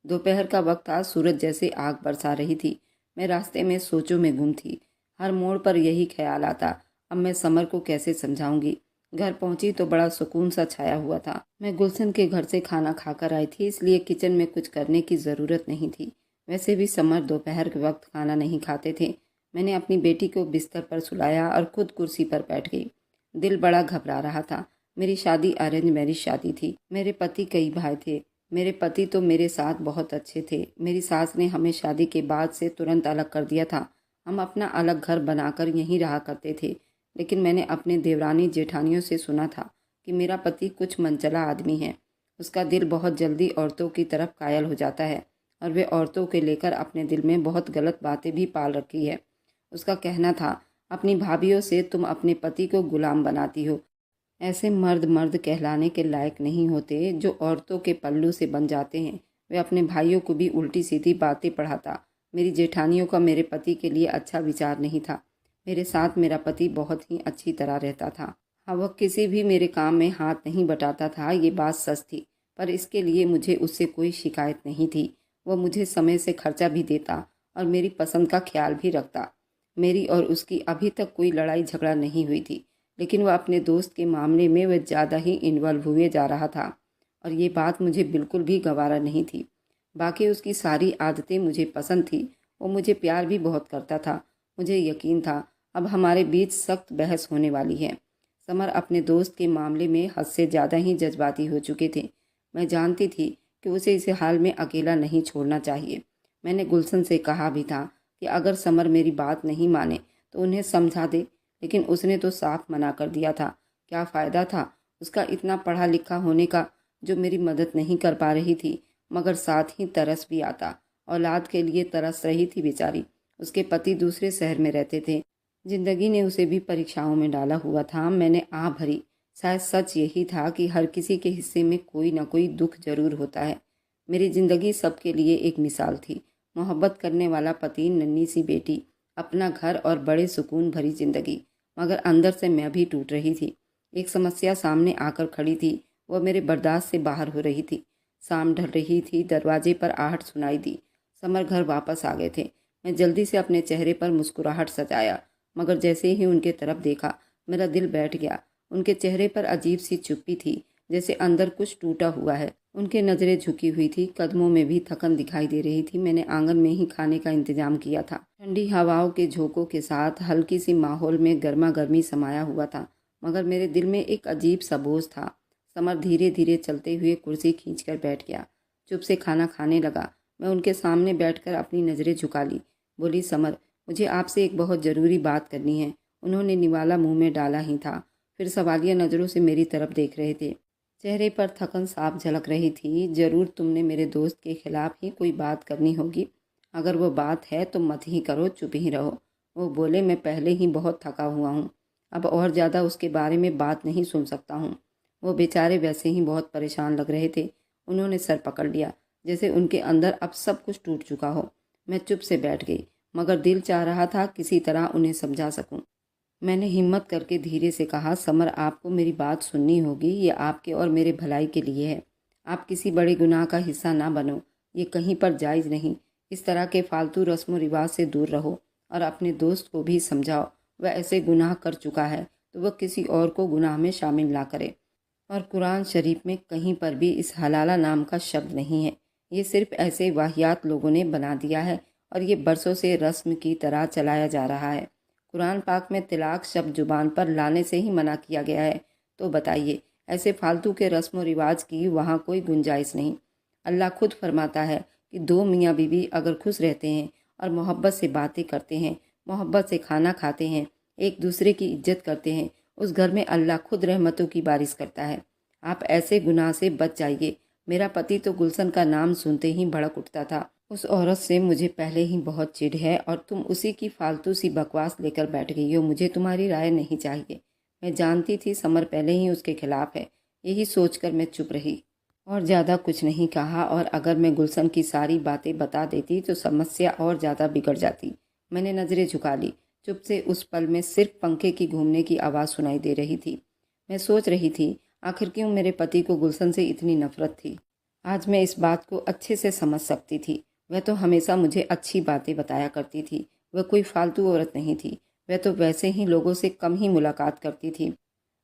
दोपहर का वक्त था, सूरज जैसे आग बरसा रही थी। मैं रास्ते में सोचों में गुम थी। हर मोड़ पर यही ख्याल आता, अब मैं समर को कैसे समझाऊंगी। घर पहुंची तो बड़ा सुकून सा छाया हुआ था। मैं गुलशन के घर से खाना खाकर आई थी, इसलिए किचन में कुछ करने की ज़रूरत नहीं थी। वैसे भी समर दोपहर के वक्त खाना नहीं खाते थे। मैंने अपनी बेटी को बिस्तर पर सुलाया और खुद कुर्सी पर बैठ गई। दिल बड़ा घबरा रहा था। मेरी शादी अरेंज मैरिज शादी थी। मेरे पति कई भाई थे। मेरे पति तो मेरे साथ बहुत अच्छे थे। मेरी सास ने हमें शादी के बाद से तुरंत अलग कर दिया था। हम अपना अलग घर बनाकर यहीं रहा करते थे। लेकिन मैंने अपने देवरानी जेठानियों से सुना था कि मेरा पति कुछ मनचला आदमी है। उसका दिल बहुत जल्दी औरतों की तरफ कायल हो जाता है, और वे औरतों के लेकर अपने दिल में बहुत गलत बातें भी पाल रखी है। उसका कहना था, अपनी भाभीयों से तुम अपने पति को गुलाम बनाती हो। ऐसे मर्द मर्द कहलाने के लायक नहीं होते जो औरतों के पल्लू से बन जाते हैं। वे अपने भाइयों को भी उल्टी सीधी बातें पढ़ाता। मेरी जेठानियों का मेरे पति के लिए अच्छा विचार नहीं था। मेरे साथ मेरा पति बहुत ही अच्छी तरह रहता था। हाँ, वह किसी भी मेरे काम में हाथ नहीं बटाता था, ये बात सच थी। पर इसके लिए मुझे उससे कोई शिकायत नहीं थी। वह मुझे समय से खर्चा भी देता और मेरी पसंद का ख्याल भी रखता। मेरी और उसकी अभी तक कोई लड़ाई झगड़ा नहीं हुई थी, लेकिन वह अपने दोस्त के मामले में वह ज़्यादा ही इन्वॉल्व हुए जा रहा था, और ये बात मुझे बिल्कुल भी गवारा नहीं थी। बाकी उसकी सारी आदतें मुझे पसंद थी। वो मुझे प्यार भी बहुत करता था। मुझे यकीन था अब हमारे बीच सख्त बहस होने वाली है। समर अपने दोस्त के मामले में हद से ज़्यादा ही जज्बाती हो चुके थे। मैं जानती थी कि उसे इस हाल में अकेला नहीं छोड़ना चाहिए। मैंने गुलशन से कहा भी था कि अगर समर मेरी बात नहीं माने तो उन्हें समझा दे, लेकिन उसने तो साफ मना कर दिया था। क्या फ़ायदा था उसका इतना पढ़ा लिखा होने का, जो मेरी मदद नहीं कर पा रही थी, मगर साथ ही तरस भी आता। औलाद के लिए तरस रही थी बेचारी। उसके पति दूसरे शहर में रहते थे। जिंदगी ने उसे भी परीक्षाओं में डाला हुआ था। मैंने आह भरी। शायद सच यही था कि हर किसी के हिस्से में कोई ना कोई दुख जरूर होता है। मेरी जिंदगी सबके लिए एक मिसाल थी। मोहब्बत करने वाला पति, नन्ही सी बेटी, अपना घर और बड़े सुकून भरी जिंदगी। मगर अंदर से मैं भी टूट रही थी। एक समस्या सामने आकर खड़ी थी। वह मेरे बर्दाश्त से बाहर हो रही थी। शाम ढल रही थी। दरवाजे पर आहट सुनाई दी। समर घर वापस आ गए थे। मैं जल्दी से अपने चेहरे पर मुस्कुराहट सजाया, मगर जैसे ही उनके तरफ देखा मेरा दिल बैठ गया। उनके चेहरे पर अजीब सी चुप्पी थी, जैसे अंदर कुछ टूटा हुआ है। उनके नज़रें झुकी हुई थी, कदमों में भी थकन दिखाई दे रही थी। मैंने आंगन में ही खाने का इंतजाम किया था। ठंडी हवाओं के झोंकों के साथ हल्की सी माहौल में गर्मा गर्मी समाया हुआ था, मगर मेरे दिल में एक अजीब सा बोझ था। समर धीरे धीरे चलते हुए कुर्सी खींचकर बैठ गया। चुप से खाना खाने लगा। मैं उनके सामने बैठकर अपनी नज़रें झुका ली। बोली, समर, मुझे आपसे एक बहुत ज़रूरी बात करनी है। उन्होंने निवाला मुंह में डाला ही था। फिर सवालिया नज़रों से मेरी तरफ देख रहे थे। चेहरे पर थकन साफ झलक रही थी। ज़रूर तुमने मेरे दोस्त के खिलाफ ही कोई बात करनी होगी। अगर वो बात है तो मत ही करो, चुप ही रहो। वो बोले, मैं पहले ही बहुत थका हुआ हूँ, अब और ज़्यादा उसके बारे में बात नहीं सुन सकता हूँ। वो बेचारे वैसे ही बहुत परेशान लग रहे थे। उन्होंने सर पकड़ लिया, जैसे उनके अंदर अब सब कुछ टूट चुका हो। मैं चुप से बैठ गई, मगर दिल चाह रहा था किसी तरह उन्हें समझा सकूं। मैंने हिम्मत करके धीरे से कहा, समर, आपको मेरी बात सुननी होगी। ये आपके और मेरे भलाई के लिए है। आप किसी बड़े गुनाह का हिस्सा ना बनो, ये कहीं पर जायज़ नहीं। इस तरह के फालतू रस्म व रिवाज से दूर रहो और अपने दोस्त को भी समझाओ, वह ऐसे गुनाह कर चुका है तो वह किसी और को गुनाह में शामिल ना करे। और कुरान शरीफ में कहीं पर भी इस हलाला नाम का शब्द नहीं है। ये सिर्फ ऐसे वाहियात लोगों ने बना दिया है और ये बरसों से रस्म की तरह चलाया जा रहा है। कुरान पाक में तिलाक शब्द जुबान पर लाने से ही मना किया गया है, तो बताइए ऐसे फालतू के रस्म व रिवाज की वहाँ कोई गुंजाइश नहीं। अल्लाह खुद फरमाता है कि दो मियाँ बीवी अगर खुश रहते हैं और मोहब्बत से बातें करते हैं, मोहब्बत से खाना खाते हैं, एक दूसरे की इज्जत करते हैं, उस घर में अल्लाह खुद रहमतों की बारिश करता है। आप ऐसे गुनाह से बच जाइए। मेरा पति तो गुलशन का नाम सुनते ही भड़क उठता था। उस औरत से मुझे पहले ही बहुत चिढ़ है और तुम उसी की फालतू सी बकवास लेकर बैठ गई हो। मुझे तुम्हारी राय नहीं चाहिए। मैं जानती थी समर पहले ही उसके खिलाफ है। यही सोचकर मैं चुप रही और ज़्यादा कुछ नहीं कहा। और अगर मैं गुलशन की सारी बातें बता देती तो समस्या और ज़्यादा बिगड़ जाती। मैंने नज़रें झुका ली। चुप से उस पल में सिर्फ पंखे की घूमने की आवाज़ सुनाई दे रही थी। मैं सोच रही थी, आखिर क्यों मेरे पति को गुलशन से इतनी नफरत थी। आज मैं इस बात को अच्छे से समझ सकती थी। वह तो हमेशा मुझे अच्छी बातें बताया करती थी। वह कोई फालतू औरत नहीं थी। वह तो वैसे ही लोगों से कम ही मुलाकात करती थी,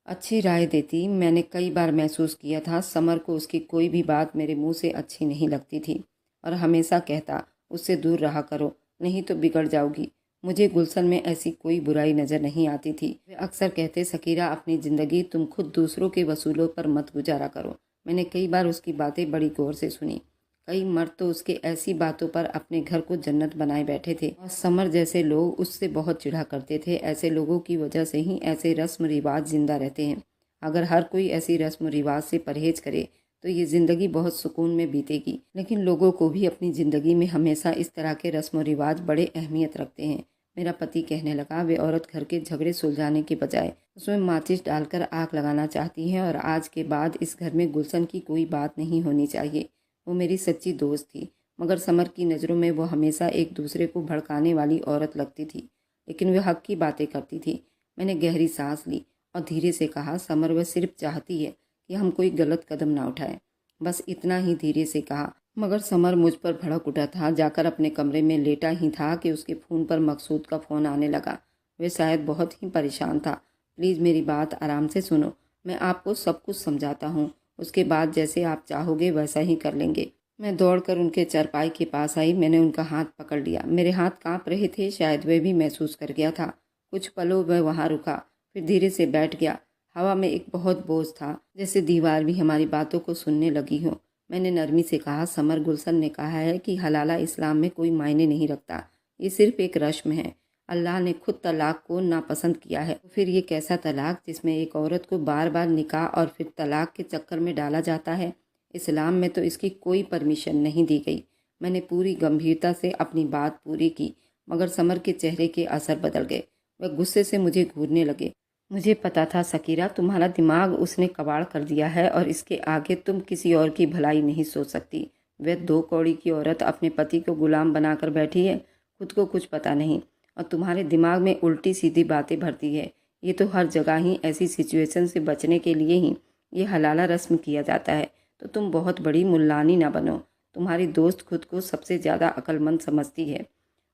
अच्छी राय देती। मैंने कई बार महसूस किया था समर को उसकी कोई भी बात मेरे मुंह से अच्छी नहीं लगती थी और हमेशा कहता, उससे दूर रहा करो, नहीं तो बिगड़ जाओगी। मुझे गुलशन में ऐसी कोई बुराई नज़र नहीं आती थी। वे अक्सर कहते, सकीरा, अपनी ज़िंदगी तुम खुद दूसरों के वसूलों पर मत गुजारा करो। मैंने कई बार उसकी बातें बड़ी गौर से सुनी। कई मर्द तो उसके ऐसी बातों पर अपने घर को जन्नत बनाए बैठे थे और समर जैसे लोग उससे बहुत चिढ़ा करते थे। ऐसे लोगों की वजह से ही ऐसे रस्म रिवाज जिंदा रहते हैं। अगर हर कोई ऐसी रस्म रिवाज से परहेज करे तो ये ज़िंदगी बहुत सुकून में बीतेगी। लेकिन लोगों को भी अपनी ज़िंदगी में हमेशा इस तरह के रस्म रिवाज बड़े अहमियत रखते हैं। मेरा पति कहने लगा, वे औरत घर के झगड़े सुलझाने के बजाय उसमें माचिस डालकर आग लगाना चाहती है और आज के बाद इस घर में गुलशन की कोई बात नहीं होनी चाहिए। वो मेरी सच्ची दोस्त थी, मगर समर की नज़रों में वो हमेशा एक दूसरे को भड़काने वाली औरत लगती थी। लेकिन वह हक की बातें करती थी। मैंने गहरी सांस ली और धीरे से कहा, समर, वह सिर्फ चाहती है कि हम कोई गलत कदम ना उठाएं। बस इतना ही धीरे से कहा। मगर समर मुझ पर भड़क उठा था। जाकर अपने कमरे में लेटा ही था कि उसके फ़ोन पर मकसूद का फ़ोन आने लगा। वह शायद बहुत ही परेशान था। प्लीज़ मेरी बात आराम से सुनो, मैं आपको सब कुछ समझाता हूँ। उसके बाद जैसे आप चाहोगे वैसा ही कर लेंगे। मैं दौड़कर उनके चारपाई के पास आई। मैंने उनका हाथ पकड़ लिया। मेरे हाथ कांप रहे थे, शायद वह भी महसूस कर गया था। कुछ पलों वह वहाँ रुका, फिर धीरे से बैठ गया। हवा में एक बहुत बोझ था, जैसे दीवार भी हमारी बातों को सुनने लगी हो। मैंने नरमी से कहा, समर, गुलशन ने कहा है कि हलाला इस्लाम में कोई मायने नहीं रखता। ये सिर्फ एक रस्म है। अल्लाह ने खुद तलाक को नापसंद किया है। तो फिर ये कैसा तलाक जिसमें एक औरत को बार बार निकाह और फिर तलाक के चक्कर में डाला जाता है। इस्लाम में तो इसकी कोई परमिशन नहीं दी गई। मैंने पूरी गंभीरता से अपनी बात पूरी की, मगर समर के चेहरे के असर बदल गए। वह गुस्से से मुझे घूरने लगे। मुझे पता था सकीरा, तुम्हारा दिमाग उसने कबाड़ कर दिया है और इसके आगे तुम किसी और की भलाई नहीं सोच सकती। वह दो कौड़ी की औरत अपने पति को गुलाम बनाकर बैठी है, खुद को कुछ पता नहीं, और तुम्हारे दिमाग में उल्टी सीधी बातें भरती है। ये तो हर जगह ही ऐसी सिचुएशन से बचने के लिए ही ये हलाला रस्म किया जाता है। तो तुम बहुत बड़ी मुल्लानी ना बनो। तुम्हारी दोस्त खुद को सबसे ज़्यादा अक्लमंद समझती है।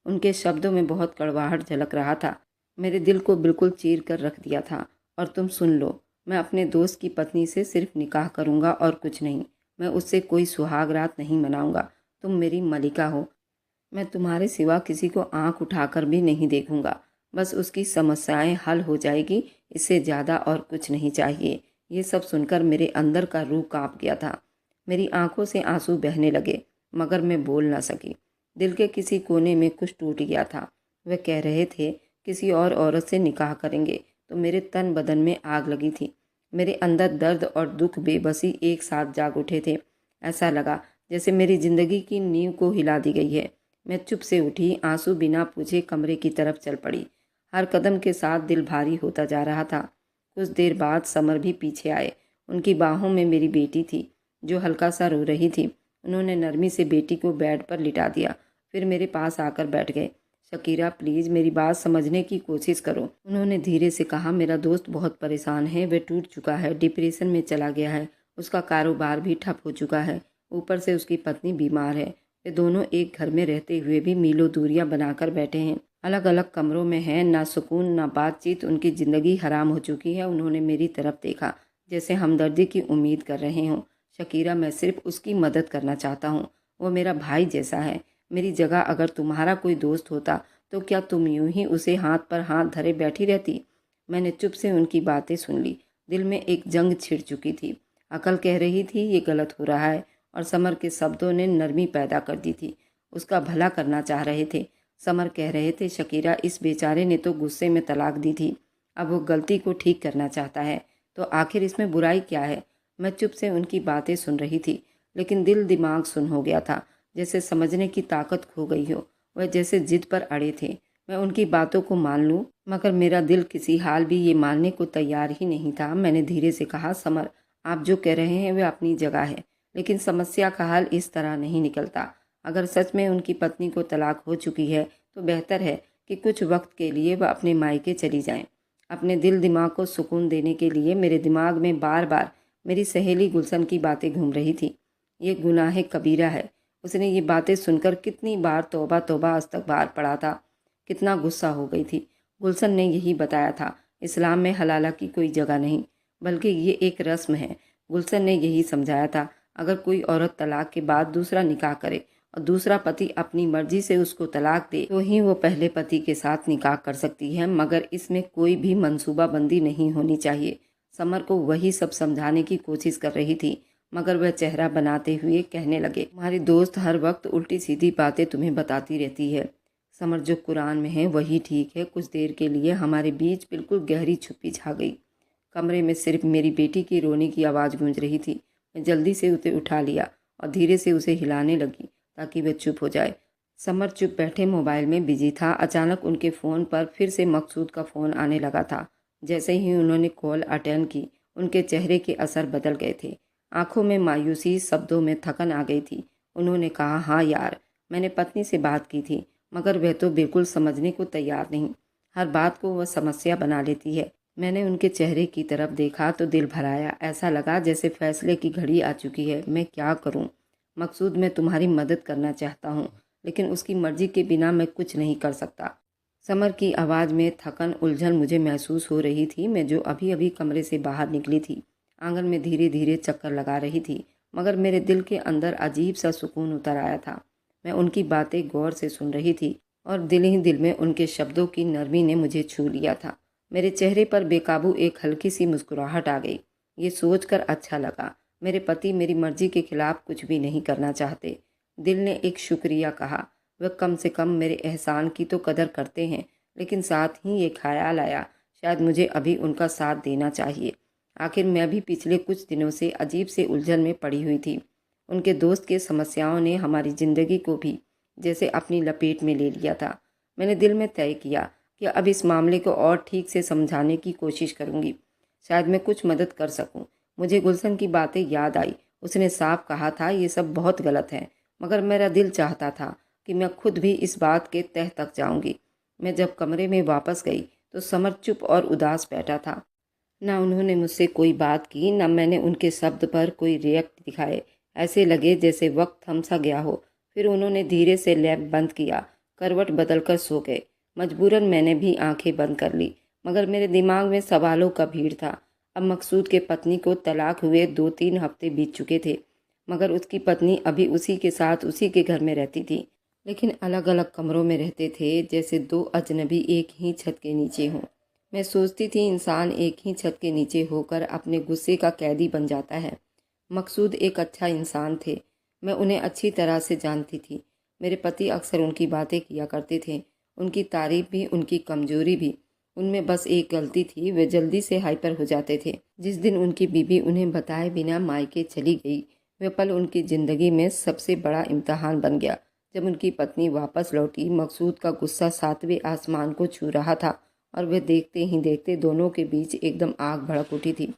उनके शब्दों में बहुत कड़वाहट झलक रहा था। मेरे दिल को बिल्कुल चीर कर रख दिया था। और तुम सुन लो, मैं अपने दोस्त की पत्नी से सिर्फ निकाह करूँगा और कुछ नहीं। मैं उससे कोई सुहाग रात नहीं मनाऊँगा। तुम मेरी मलिका हो। मैं तुम्हारे सिवा किसी को आंख उठाकर भी नहीं देखूंगा। बस उसकी समस्याएं हल हो जाएगी, इससे ज़्यादा और कुछ नहीं चाहिए। ये सब सुनकर मेरे अंदर का रूह कांप गया था। मेरी आंखों से आंसू बहने लगे, मगर मैं बोल ना सकी। दिल के किसी कोने में कुछ टूट गया था। वह कह रहे थे किसी और औरत से निकाह करेंगे तो मेरे तन बदन में आग लगी थी। मेरे अंदर दर्द और दुख बेबसी एक साथ जाग उठे थे। ऐसा लगा जैसे मेरी जिंदगी की नींव को हिला दी गई है। मैं चुप से उठी, आंसू बिना पूछे कमरे की तरफ चल पड़ी। हर कदम के साथ दिल भारी होता जा रहा था। कुछ देर बाद समर भी पीछे आए। उनकी बाहों में मेरी बेटी थी जो हल्का सा रो रही थी। उन्होंने नरमी से बेटी को बेड पर लिटा दिया, फिर मेरे पास आकर बैठ गए। शकीरा, प्लीज़ मेरी बात समझने की कोशिश करो, उन्होंने धीरे से कहा। मेरा दोस्त बहुत परेशान है, वह टूट चुका है, डिप्रेशन में चला गया है, उसका कारोबार भी ठप हो चुका है, ऊपर से उसकी पत्नी बीमार है। वे दोनों एक घर में रहते हुए भी मीलों दूरियां बनाकर बैठे हैं, अलग अलग कमरों में हैं, ना सुकून ना बातचीत, उनकी ज़िंदगी हराम हो चुकी है। उन्होंने मेरी तरफ देखा जैसे हमदर्दी की उम्मीद कर रहे हों। शकीरा, मैं सिर्फ उसकी मदद करना चाहता हूँ, वो मेरा भाई जैसा है। मेरी जगह अगर तुम्हारा कोई दोस्त होता तो क्या तुम यूं ही उसे हाथ पर हाथ धरे बैठी रहती? मैंने चुप से उनकी बातें सुन ली। दिल में एक जंग छिड़ चुकी थी। अकल कह रही थी ये गलत हो रहा है, और समर के शब्दों ने नरमी पैदा कर दी थी। उसका भला करना चाह रहे थे। समर कह रहे थे, शकीरा, इस बेचारे ने तो गुस्से में तलाक दी थी, अब वो गलती को ठीक करना चाहता है, तो आखिर इसमें बुराई क्या है? मैं चुप से उनकी बातें सुन रही थी, लेकिन दिल दिमाग सुन हो गया था, जैसे समझने की ताकत खो गई हो। वह जैसे जिद पर अड़े थे मैं उनकी बातों को मान लूं, मगर मेरा दिल किसी हाल भी ये मानने को तैयार ही नहीं था। मैंने धीरे से कहा, समर, आप जो कह रहे हैं वह अपनी जगह है, लेकिन समस्या का हल इस तरह नहीं निकलता। अगर सच में उनकी पत्नी को तलाक हो चुकी है तो बेहतर है कि कुछ वक्त के लिए वह अपने मायके चली जाएं। अपने दिल दिमाग को सुकून देने के लिए मेरे दिमाग में बार बार मेरी सहेली गुलशन की बातें घूम रही थी। ये गुनाह कबीरा है। उसने ये बातें सुनकर कितनी बार तौबा तौबा इस्तगफार पढ़ा था, कितना गुस्सा हो गई थी। गुलशन ने यही बताया था, इस्लाम में हलाला की कोई जगह नहीं, बल्कि ये एक रस्म है। गुलशन ने यही समझाया था, अगर कोई औरत तलाक के बाद दूसरा निकाह करे और दूसरा पति अपनी मर्जी से उसको तलाक दे तो ही वो पहले पति के साथ निकाह कर सकती है, मगर इसमें कोई भी मंसूबाबंदी नहीं होनी चाहिए। समर को वही सब समझाने की कोशिश कर रही थी, मगर वह चेहरा बनाते हुए कहने लगे, तुम्हारी दोस्त हर वक्त उल्टी सीधी बातें तुम्हें बताती रहती है। समर, जो कुरान में है वही ठीक है। कुछ देर के लिए हमारे बीच बिल्कुल गहरी चुप्पी छा गई। कमरे में सिर्फ मेरी बेटी की रोने की आवाज़ गूंज रही थी। मैं जल्दी से उसे उठा लिया और धीरे से उसे हिलाने लगी ताकि वह चुप हो जाए। समर चुप बैठे मोबाइल में बिजी था। अचानक उनके फ़ोन पर फिर से मकसूद का फ़ोन आने लगा था। जैसे ही उन्होंने कॉल अटेंड की, उनके चेहरे के असर बदल गए थे। आंखों में मायूसी, शब्दों में थकन आ गई थी। उन्होंने कहा, हाँ यार, मैंने पत्नी से बात की थी, मगर वह तो बिल्कुल समझने को तैयार नहीं। हर बात को वह समस्या बना लेती है। मैंने उनके चेहरे की तरफ देखा तो दिल भर आया। ऐसा लगा जैसे फैसले की घड़ी आ चुकी है। मैं क्या करूं? मकसूद, मैं तुम्हारी मदद करना चाहता हूं, लेकिन उसकी मर्जी के बिना मैं कुछ नहीं कर सकता। समर की आवाज़ में थकन, उलझन मुझे महसूस हो रही थी। मैं जो अभी अभी कमरे से बाहर निकली थी, आंगन में धीरे धीरे चक्कर लगा रही थी, मगर मेरे दिल के अंदर अजीब सा सुकून उतर आया था। मैं उनकी बातें गौर से सुन रही थी और दिल ही दिल में उनके शब्दों की नरमी ने मुझे छू लिया था। मेरे चेहरे पर बेकाबू एक हल्की सी मुस्कुराहट आ गई। ये सोचकर अच्छा लगा, मेरे पति मेरी मर्जी के खिलाफ कुछ भी नहीं करना चाहते। दिल ने एक शुक्रिया कहा, वह कम से कम मेरे एहसान की तो कदर करते हैं। लेकिन साथ ही ये ख्याल आया, शायद मुझे अभी उनका साथ देना चाहिए। आखिर मैं भी पिछले कुछ दिनों से अजीब से उलझन में पड़ी हुई थी। उनके दोस्त के समस्याओं ने हमारी ज़िंदगी को भी जैसे अपनी लपेट में ले लिया था। मैंने दिल में तय किया कि अब इस मामले को और ठीक से समझाने की कोशिश करूंगी। शायद मैं कुछ मदद कर सकूं। मुझे गुलशन की बातें याद आई। उसने साफ कहा था ये सब बहुत गलत है, मगर मेरा दिल चाहता था कि मैं खुद भी इस बात के तह तक जाऊंगी। मैं जब कमरे में वापस गई तो समर चुप और उदास बैठा था। ना उन्होंने मुझसे कोई बात की, ना मैंने उनके शब्द पर कोई रिएक्ट दिखाए। ऐसे लगे जैसे वक्त थम सा गया हो। फिर उन्होंने धीरे से लैंप बंद किया, करवट बदलकर सो गए। मजबूरन मैंने भी आंखें बंद कर ली, मगर मेरे दिमाग में सवालों का भीड़ था। अब मकसूद के पत्नी को तलाक हुए 2-3 हफ्ते बीत चुके थे, मगर उसकी पत्नी अभी उसी के साथ उसी के घर में रहती थी, लेकिन अलग अलग कमरों में रहते थे, जैसे दो अजनबी एक ही छत के नीचे हों। मैं सोचती थी इंसान एक ही छत के नीचे होकर अपने गुस्से का कैदी बन जाता है। मकसूद एक अच्छा इंसान थे, मैं उन्हें अच्छी तरह से जानती थी। मेरे पति अक्सर उनकी बातें किया करते थे, उनकी तारीफ भी, उनकी कमजोरी भी। उनमें बस एक गलती थी, वे जल्दी से हाइपर हो जाते थे। जिस दिन उनकी बीवी उन्हें बताए बिना मायके चली गई, वह पल उनकी ज़िंदगी में सबसे बड़ा इम्तहान बन गया। जब उनकी पत्नी वापस लौटी, मकसूद का गुस्सा सातवें आसमान को छू रहा था और वे देखते ही देखते दोनों के बीच एकदम आग भड़क उठी थी।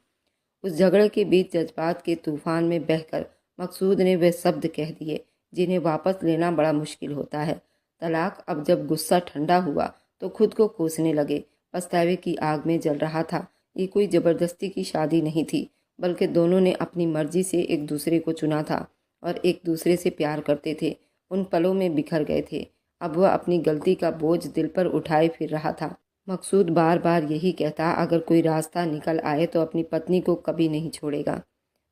उस झगड़े के बीच जज्बात के तूफान में बहकर मकसूद ने वे शब्द कह दिए जिन्हें वापस लेना बड़ा मुश्किल होता है, तलाक। अब जब गुस्सा ठंडा हुआ तो खुद को कोसने लगे, पछतावे की आग में जल रहा था। ये कोई ज़बरदस्ती की शादी नहीं थी, बल्कि दोनों ने अपनी मर्जी से एक दूसरे को चुना था और एक दूसरे से प्यार करते थे। उन पलों में बिखर गए थे। अब वह अपनी गलती का बोझ दिल पर उठाए फिर रहा था। मकसूद बार बार यही कहता, अगर कोई रास्ता निकल आए तो अपनी पत्नी को कभी नहीं छोड़ेगा।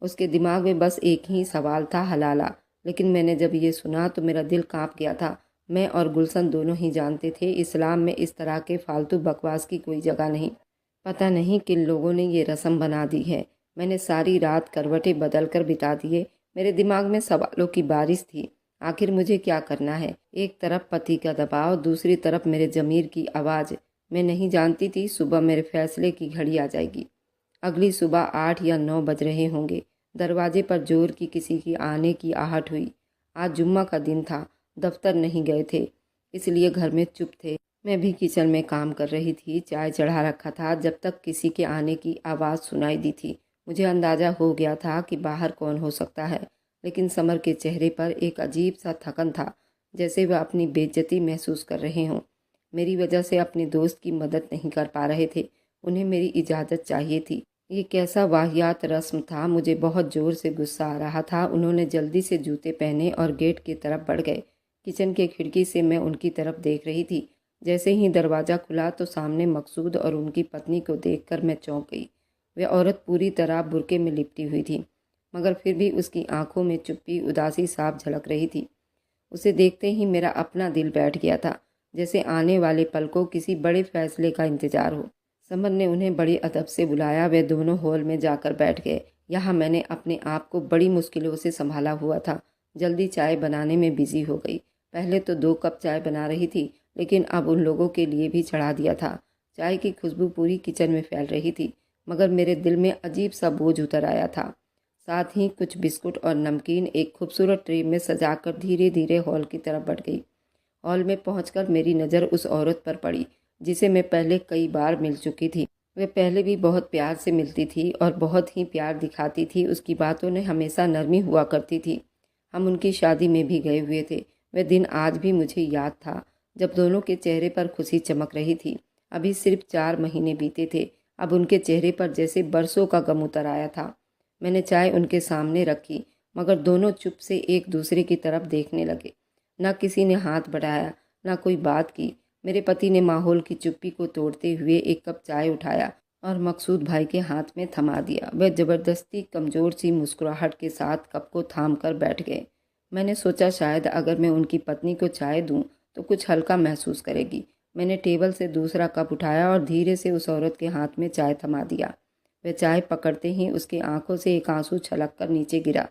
उसके दिमाग में बस एक ही सवाल था, हलाला। लेकिन मैंने जब ये सुना तो मेरा दिल कांप गया था। मैं और गुलशन दोनों ही जानते थे इस्लाम में इस तरह के फालतू बकवास की कोई जगह नहीं। पता नहीं किन लोगों ने ये रस्म बना दी है। मैंने सारी रात करवटें बदल कर बिता दिए। मेरे दिमाग में सवालों की बारिश थी। आखिर मुझे क्या करना है? एक तरफ पति का दबाव, दूसरी तरफ मेरे ज़मीर की आवाज़। मैं नहीं जानती थी सुबह मेरे फैसले की घड़ी आ जाएगी। अगली सुबह 8 या 9 बज रहे होंगे। दरवाजे पर जोर की किसी की आने की आहट हुई। आज जुम्मा का दिन था, दफ्तर नहीं गए थे, इसलिए घर में चुप थे। मैं भी किचन में काम कर रही थी, चाय चढ़ा रखा था जब तक किसी के आने की आवाज़ सुनाई दी थी। मुझे अंदाज़ा हो गया था कि बाहर कौन हो सकता है, लेकिन समर के चेहरे पर एक अजीब सा थकन था, जैसे वह अपनी बेइज्जती महसूस कर रहे हों। मेरी वजह से अपने दोस्त की मदद नहीं कर पा रहे थे। उन्हें मेरी इजाज़त चाहिए थी। ये कैसा वाहियात रस्म था? मुझे बहुत ज़ोर से गुस्सा आ रहा था। उन्होंने जल्दी से जूते पहने और गेट की तरफ बढ़ गए। किचन के खिड़की से मैं उनकी तरफ देख रही थी। जैसे ही दरवाज़ा खुला तो सामने मकसूद और उनकी पत्नी को देखकर मैं चौंक गई। वह औरत पूरी तरह बुर्के में लिपटी हुई थी, मगर फिर भी उसकी आंखों में चुप्पी, उदासी साफ झलक रही थी। उसे देखते ही मेरा अपना दिल बैठ गया था, जैसे आने वाले पल को किसी बड़े फैसले का इंतजार हो। समर ने उन्हें बड़ी अदब से बुलाया। वे दोनों हॉल में जाकर बैठ गए। यहाँ मैंने अपने आप को बड़ी मुश्किलों से संभाला हुआ था। जल्दी चाय बनाने में बिजी हो गई। पहले तो 2 कप चाय बना रही थी, लेकिन अब उन लोगों के लिए भी चढ़ा दिया था। चाय की खुशबू पूरी किचन में फैल रही थी, मगर मेरे दिल में अजीब सा बोझ उतर आया था। साथ ही कुछ बिस्कुट और नमकीन एक खूबसूरत ट्रे में सजाकर धीरे धीरे हॉल की तरफ बढ़ गई। हॉल में पहुंचकर मेरी नज़र उस औरत पर पड़ी जिसे मैं पहले कई बार मिल चुकी थी। वह पहले भी बहुत प्यार से मिलती थी और बहुत ही प्यार दिखाती थी। उसकी बातों ने हमेशा नरमी हुआ करती थी। हम उनकी शादी में भी गए हुए थे। वह दिन आज भी मुझे याद था, जब दोनों के चेहरे पर खुशी चमक रही थी। अभी सिर्फ 4 महीने बीते थे, अब उनके चेहरे पर जैसे बरसों का गम उतर आया था। मैंने चाय उनके सामने रखी, मगर दोनों चुप से एक दूसरे की तरफ देखने लगे। न किसी ने हाथ बढ़ाया, न कोई बात की। मेरे पति ने माहौल की चुप्पी को तोड़ते हुए एक कप चाय उठाया और मकसूद भाई के हाथ में थमा दिया। वह जबरदस्ती कमज़ोर सी मुस्कुराहट के साथ कप को थाम कर बैठ गए। मैंने सोचा शायद अगर मैं उनकी पत्नी को चाय दूं तो कुछ हल्का महसूस करेगी। मैंने टेबल से दूसरा कप उठाया और धीरे से उस औरत के हाथ में चाय थमा दिया। वह चाय पकड़ते ही उसकी आंखों से एक आंसू छलक कर नीचे गिरा,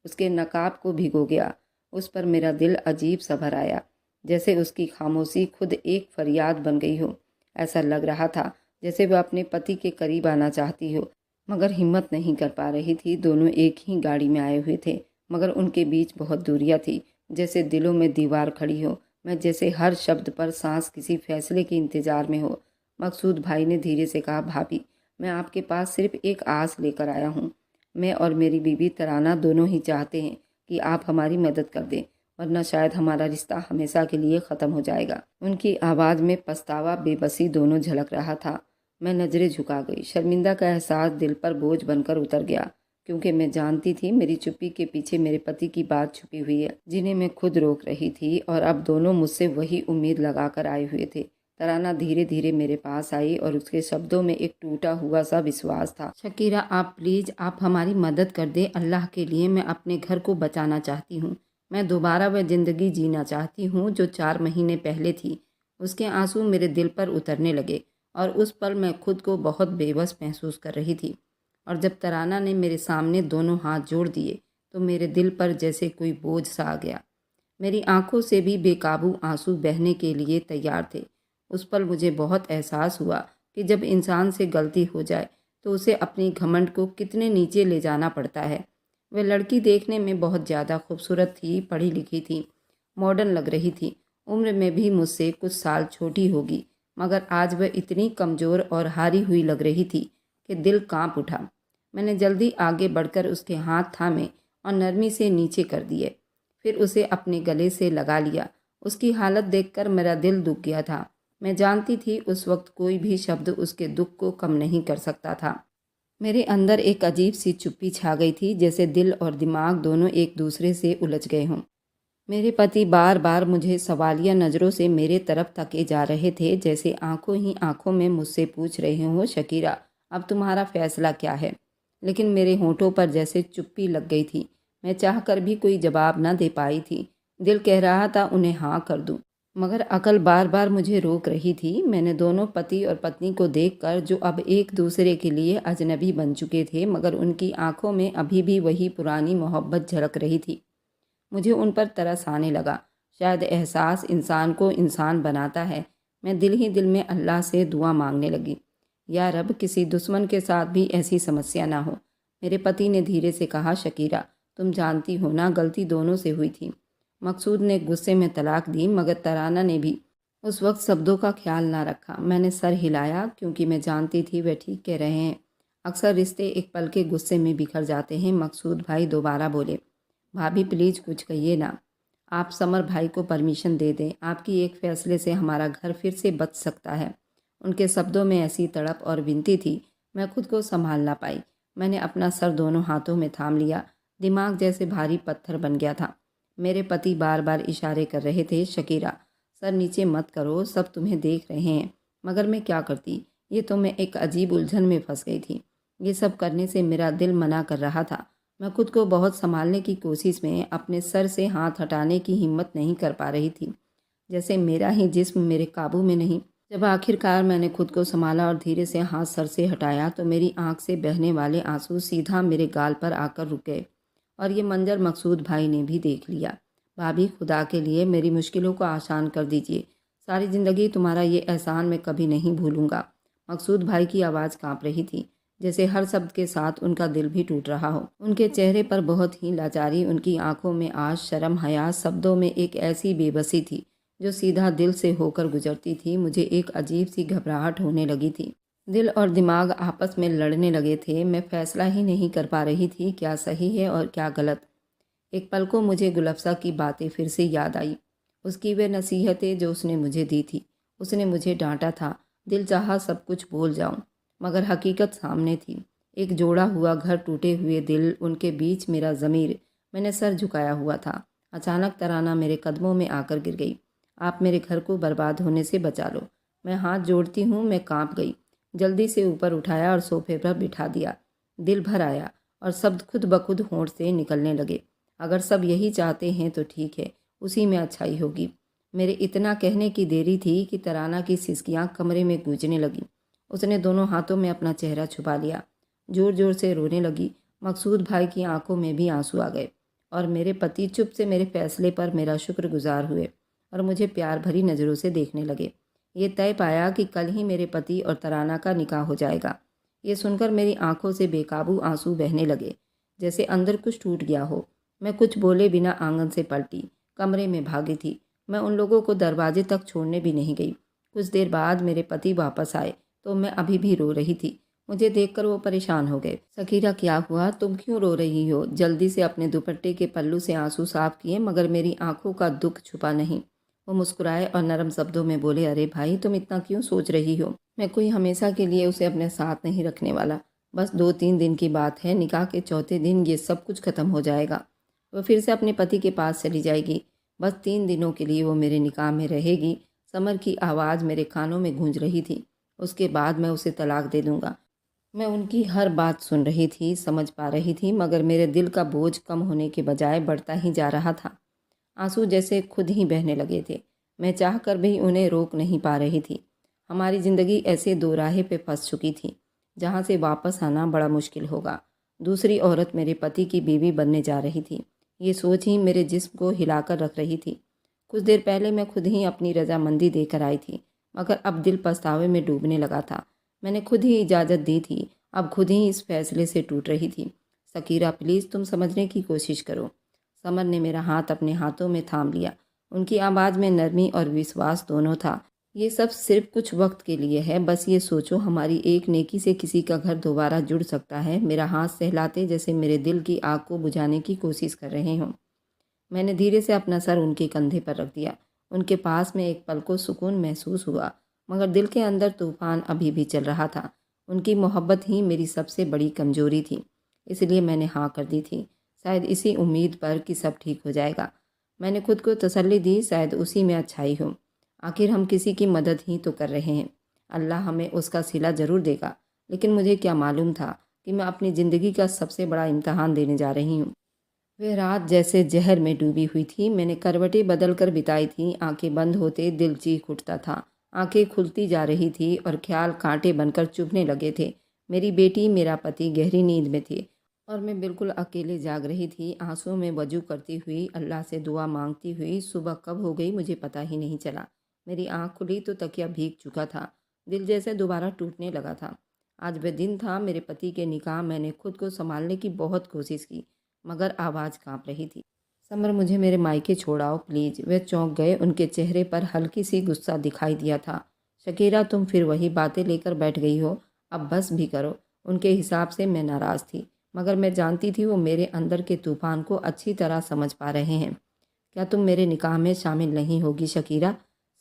उसके नकाब को भिगो गया। उस पर मेरा दिल अजीब सा भर आया, जैसे उसकी खामोशी खुद एक फरियाद बन गई हो। ऐसा लग रहा था जैसे वह अपने पति के करीब आना चाहती हो, मगर हिम्मत नहीं कर पा रही थी। दोनों एक ही गाड़ी में आए हुए थे, मगर उनके बीच बहुत दूरियां थी, जैसे दिलों में दीवार खड़ी हो। मैं जैसे हर शब्द पर सांस किसी फैसले के इंतजार में हो। मकसूद भाई ने धीरे से कहा, भाभी, मैं आपके पास सिर्फ एक आस लेकर आया हूँ। मैं और मेरी बीवी तराना दोनों ही चाहते हैं कि आप हमारी मदद कर दें, वरना शायद हमारा रिश्ता हमेशा के लिए ख़त्म हो जाएगा। उनकी आवाज़ में पछतावा, बेबसी दोनों झलक रहा था। मैं नज़रें झुका गई। शर्मिंदा का एहसास दिल पर बोझ बनकर उतर गया, क्योंकि मैं जानती थी मेरी चुप्पी के पीछे मेरे पति की बात छुपी हुई है, जिन्हें मैं खुद रोक रही थी। और अब दोनों मुझसे वही उम्मीद लगा कर आए हुए थे। तराना धीरे धीरे मेरे पास आई और उसके शब्दों में एक टूटा हुआ सा विश्वास था। शकीरा, आप प्लीज़, आप हमारी मदद कर दे। अल्लाह के लिए मैं अपने घर को बचाना चाहती हूँ। मैं दोबारा वह ज़िंदगी जीना चाहती हूँ जो 4 महीने पहले थी। उसके आंसू मेरे दिल पर उतरने लगे और उस पल मैं खुद को बहुत बेबस महसूस कर रही थी। और जब तराना ने मेरे सामने दोनों हाथ जोड़ दिए तो मेरे दिल पर जैसे कोई बोझ सा आ गया। मेरी आंखों से भी बेकाबू आंसू बहने के लिए तैयार थे। उस पल मुझे बहुत एहसास हुआ कि जब इंसान से गलती हो जाए तो उसे अपनी घमंड को कितने नीचे ले जाना पड़ता है। वह लड़की देखने में बहुत ज़्यादा खूबसूरत थी, पढ़ी लिखी थी, मॉडर्न लग रही थी। उम्र में भी मुझसे कुछ साल छोटी होगी, मगर आज वह इतनी कमज़ोर और हारी हुई लग रही थी कि दिल कांप उठा। मैंने जल्दी आगे बढ़कर उसके हाथ थामे और नरमी से नीचे कर दिए। फिर उसे अपने गले से लगा लिया। उसकी हालत देखकर मेरा दिल दुख गया था। मैं जानती थी उस वक्त कोई भी शब्द उसके दुख को कम नहीं कर सकता था। मेरे अंदर एक अजीब सी चुप्पी छा गई थी, जैसे दिल और दिमाग दोनों एक दूसरे से उलझ गए हों। मेरे पति बार बार मुझे सवालिया नज़रों से मेरे तरफ तके जा रहे थे, जैसे आंखों ही आंखों में मुझसे पूछ रहे हों, शकीरा अब तुम्हारा फैसला क्या है। लेकिन मेरे होठों पर जैसे चुप्पी लग गई थी। मैं चाहकर भी कोई जवाब न दे पाई थी। दिल कह रहा था उन्हें हाँ कर दूं, मगर अकल बार बार मुझे रोक रही थी। मैंने दोनों पति और पत्नी को देखकर, जो अब एक दूसरे के लिए अजनबी बन चुके थे, मगर उनकी आंखों में अभी भी वही पुरानी मोहब्बत झलक रही थी, मुझे उन पर तरस आने लगा। शायद एहसास इंसान को इंसान बनाता है। मैं दिल ही दिल में अल्लाह से दुआ मांगने लगी, या रब किसी दुश्मन के साथ भी ऐसी समस्या ना हो। मेरे पति ने धीरे से कहा, शकीरा तुम जानती हो ना, गलती दोनों से हुई थी। मकसूद ने गुस्से में तलाक दी, मगर तराना ने भी उस वक्त शब्दों का ख्याल ना रखा। मैंने सर हिलाया, क्योंकि मैं जानती थी वे ठीक कह रहे हैं। अक्सर रिश्ते एक पल के गुस्से में बिखर जाते हैं। मकसूद भाई दोबारा बोले, भाभी प्लीज़ कुछ कहिए ना। आप समर भाई को परमिशन दे दें। आपकी एक फ़ैसले से हमारा घर फिर से बच सकता है। उनके शब्दों में ऐसी तड़प और विनती थी, मैं खुद को संभाल ना पाई। मैंने अपना सर दोनों हाथों में थाम लिया। दिमाग जैसे भारी पत्थर बन गया था। मेरे पति बार बार इशारे कर रहे थे, शकीरा सर नीचे मत करो, सब तुम्हें देख रहे हैं। मगर मैं क्या करती। ये तो मैं एक अजीब उलझन में फंस गई थी। ये सब करने से मेरा दिल मना कर रहा था। मैं खुद को बहुत संभालने की कोशिश में अपने सर से हाथ हटाने की हिम्मत नहीं कर पा रही थी, जैसे मेरा ही जिस्म मेरे काबू में नहीं। जब आखिरकार मैंने खुद को संभाला और धीरे से हाथ सर से हटाया, तो मेरी आंख से बहने वाले आंसू सीधा मेरे गाल पर आकर रुक गए। और ये मंजर मकसूद भाई ने भी देख लिया। भाभी खुदा के लिए मेरी मुश्किलों को आसान कर दीजिए। सारी ज़िंदगी तुम्हारा ये एहसान मैं कभी नहीं भूलूंगा। मकसूद भाई की आवाज़ कांप रही थी, जैसे हर शब्द के साथ उनका दिल भी टूट रहा हो। उनके चेहरे पर बहुत ही लाचारी, उनकी आंखों में आज शर्म, हया, शब्दों में एक ऐसी बेबसी थी जो सीधा दिल से होकर गुजरती थी। मुझे एक अजीब सी घबराहट होने लगी थी। दिल और दिमाग आपस में लड़ने लगे थे। मैं फैसला ही नहीं कर पा रही थी, क्या सही है और क्या गलत। एक पल को मुझे गुलफ्सा की बातें फिर से याद आई, उसकी वे नसीहतें जो उसने मुझे दी थी। उसने मुझे डांटा था। दिल चाहा सब कुछ भूल जाऊं, मगर हकीकत सामने थी। एक जोड़ा हुआ घर, टूटे हुए दिल, उनके बीच मेरा ज़मीर। मैंने सर झुकाया हुआ था। अचानक तराना मेरे कदमों में आकर गिर गई। आप मेरे घर को बर्बाद होने से बचा लो। मैं हाथ जोड़ती हूँ। मैं कांप गई। जल्दी से ऊपर उठाया और सोफे पर बिठा दिया। दिल भर आया और शब्द खुद ब खुद होंठ से निकलने लगे। अगर सब यही चाहते हैं तो ठीक है, उसी में अच्छाई होगी। मेरे इतना कहने की देरी थी कि तराना की सिसकियाँ कमरे में गूंजने लगीं। उसने दोनों हाथों में अपना चेहरा छुपा लिया। जोर जोर से रोने लगी। मकसूद भाई की आंखों में भी आंसू आ गए और मेरे पति चुप से मेरे फैसले पर मेरा शुक्रगुजार हुए और मुझे प्यार भरी नज़रों से देखने लगे। ये तय पाया कि कल ही मेरे पति और तराना का निकाह हो जाएगा। ये सुनकर मेरी आंखों से बेकाबू आंसू बहने लगे, जैसे अंदर कुछ टूट गया हो। मैं कुछ बोले बिना आंगन से पलटी, कमरे में भागी थी। मैं उन लोगों को दरवाजे तक छोड़ने भी नहीं गई। कुछ देर बाद मेरे पति वापस आए तो मैं अभी भी रो रही थी। मुझे देखकर वो परेशान हो गए। शकीरा क्या हुआ, तुम क्यों रो रही हो? जल्दी से अपने दुपट्टे के पल्लू से आंसू साफ किए, मगर मेरी आंखों का दुख छुपा नहीं। वो मुस्कुराए और नरम शब्दों में बोले, अरे भाई तुम इतना क्यों सोच रही हो? मैं कोई हमेशा के लिए उसे अपने साथ नहीं रखने वाला। बस 2-3 दिन की बात है। निकाह के चौथे दिन ये सब कुछ खत्म हो जाएगा। वह फिर से अपने पति के पास चली जाएगी। बस 3 दिनों के लिए वो मेरे निकाह में रहेगी। समर की आवाज़ मेरे कानों में गूंज रही थी। उसके बाद मैं उसे तलाक दे दूंगा। मैं उनकी हर बात सुन रही थी, समझ पा रही थी, मगर मेरे दिल का बोझ कम होने के बजाय बढ़ता ही जा रहा था। आंसू जैसे खुद ही बहने लगे थे। मैं चाहकर भी उन्हें रोक नहीं पा रही थी। हमारी ज़िंदगी ऐसे दोराहे पे फंस चुकी थी जहाँ से वापस आना बड़ा मुश्किल होगा। दूसरी औरत मेरे पति की बीवी बनने जा रही थी। ये सोच ही मेरे जिस्म को हिलाकर रख रही थी। कुछ देर पहले मैं खुद ही अपनी रजामंदी देकर आई थी, मगर अब दिल पछतावे में डूबने लगा था। मैंने खुद ही इजाज़त दी थी, अब खुद ही इस फैसले से टूट रही थी। शकीरा प्लीज़ तुम समझने की कोशिश करो। समर ने मेरा हाथ अपने हाथों में थाम लिया। उनकी आवाज़ में नरमी और विश्वास दोनों था। ये सब सिर्फ कुछ वक्त के लिए है, बस ये सोचो हमारी एक नेकी से किसी का घर दोबारा जुड़ सकता है। मेरा हाथ सहलाते जैसे मेरे दिल की आग को बुझाने की कोशिश कर रहे हों। मैंने धीरे से अपना सर उनके कंधे पर रख दिया। उनके पास में एक पल को सुकून महसूस हुआ, मगर दिल के अंदर तूफान अभी भी चल रहा था। उनकी मोहब्बत ही मेरी सबसे बड़ी कमजोरी थी, इसलिए मैंने हाँ कर दी थी, शायद इसी उम्मीद पर कि सब ठीक हो जाएगा। मैंने खुद को तसल्ली दी, शायद उसी में अच्छाई हो। आखिर हम किसी की मदद ही तो कर रहे हैं, अल्लाह हमें उसका सिला ज़रूर देगा। लेकिन मुझे क्या मालूम था कि मैं अपनी ज़िंदगी का सबसे बड़ा इम्तहान देने जा रही हूँ। वह रात जैसे जहर में डूबी हुई थी। मैंने करवटें बदल कर बिताई थी। आंखें बंद होते दिल चीख उठता था। आंखें खुलती जा रही थी और ख्याल कांटे बनकर चुभने लगे थे। मेरी बेटी, मेरा पति गहरी नींद में थे और मैं बिल्कुल अकेले जाग रही थी, आंसुओं में वजू करती हुई, अल्लाह से दुआ मांगती हुई। सुबह कब हो गई मुझे पता ही नहीं चला। मेरी आंख खुली तो तकिया भीग चुका था। दिल जैसे दोबारा टूटने लगा था। आज वह दिन था, मेरे पति के निकाह। मैंने खुद को संभालने की बहुत कोशिश की, मगर आवाज़ कांप रही थी। समर मुझे मेरे मायके छोड़ाओ प्लीज़। वे चौंक गए। उनके चेहरे पर हल्की सी गुस्सा दिखाई दिया था। शकीरा तुम फिर वही बातें लेकर बैठ गई हो, अब बस भी करो। उनके हिसाब से मैं नाराज़ थी, मगर मैं जानती थी वो मेरे अंदर के तूफान को अच्छी तरह समझ पा रहे हैं। क्या तुम मेरे निकाह में शामिल नहीं होगी शकीरा?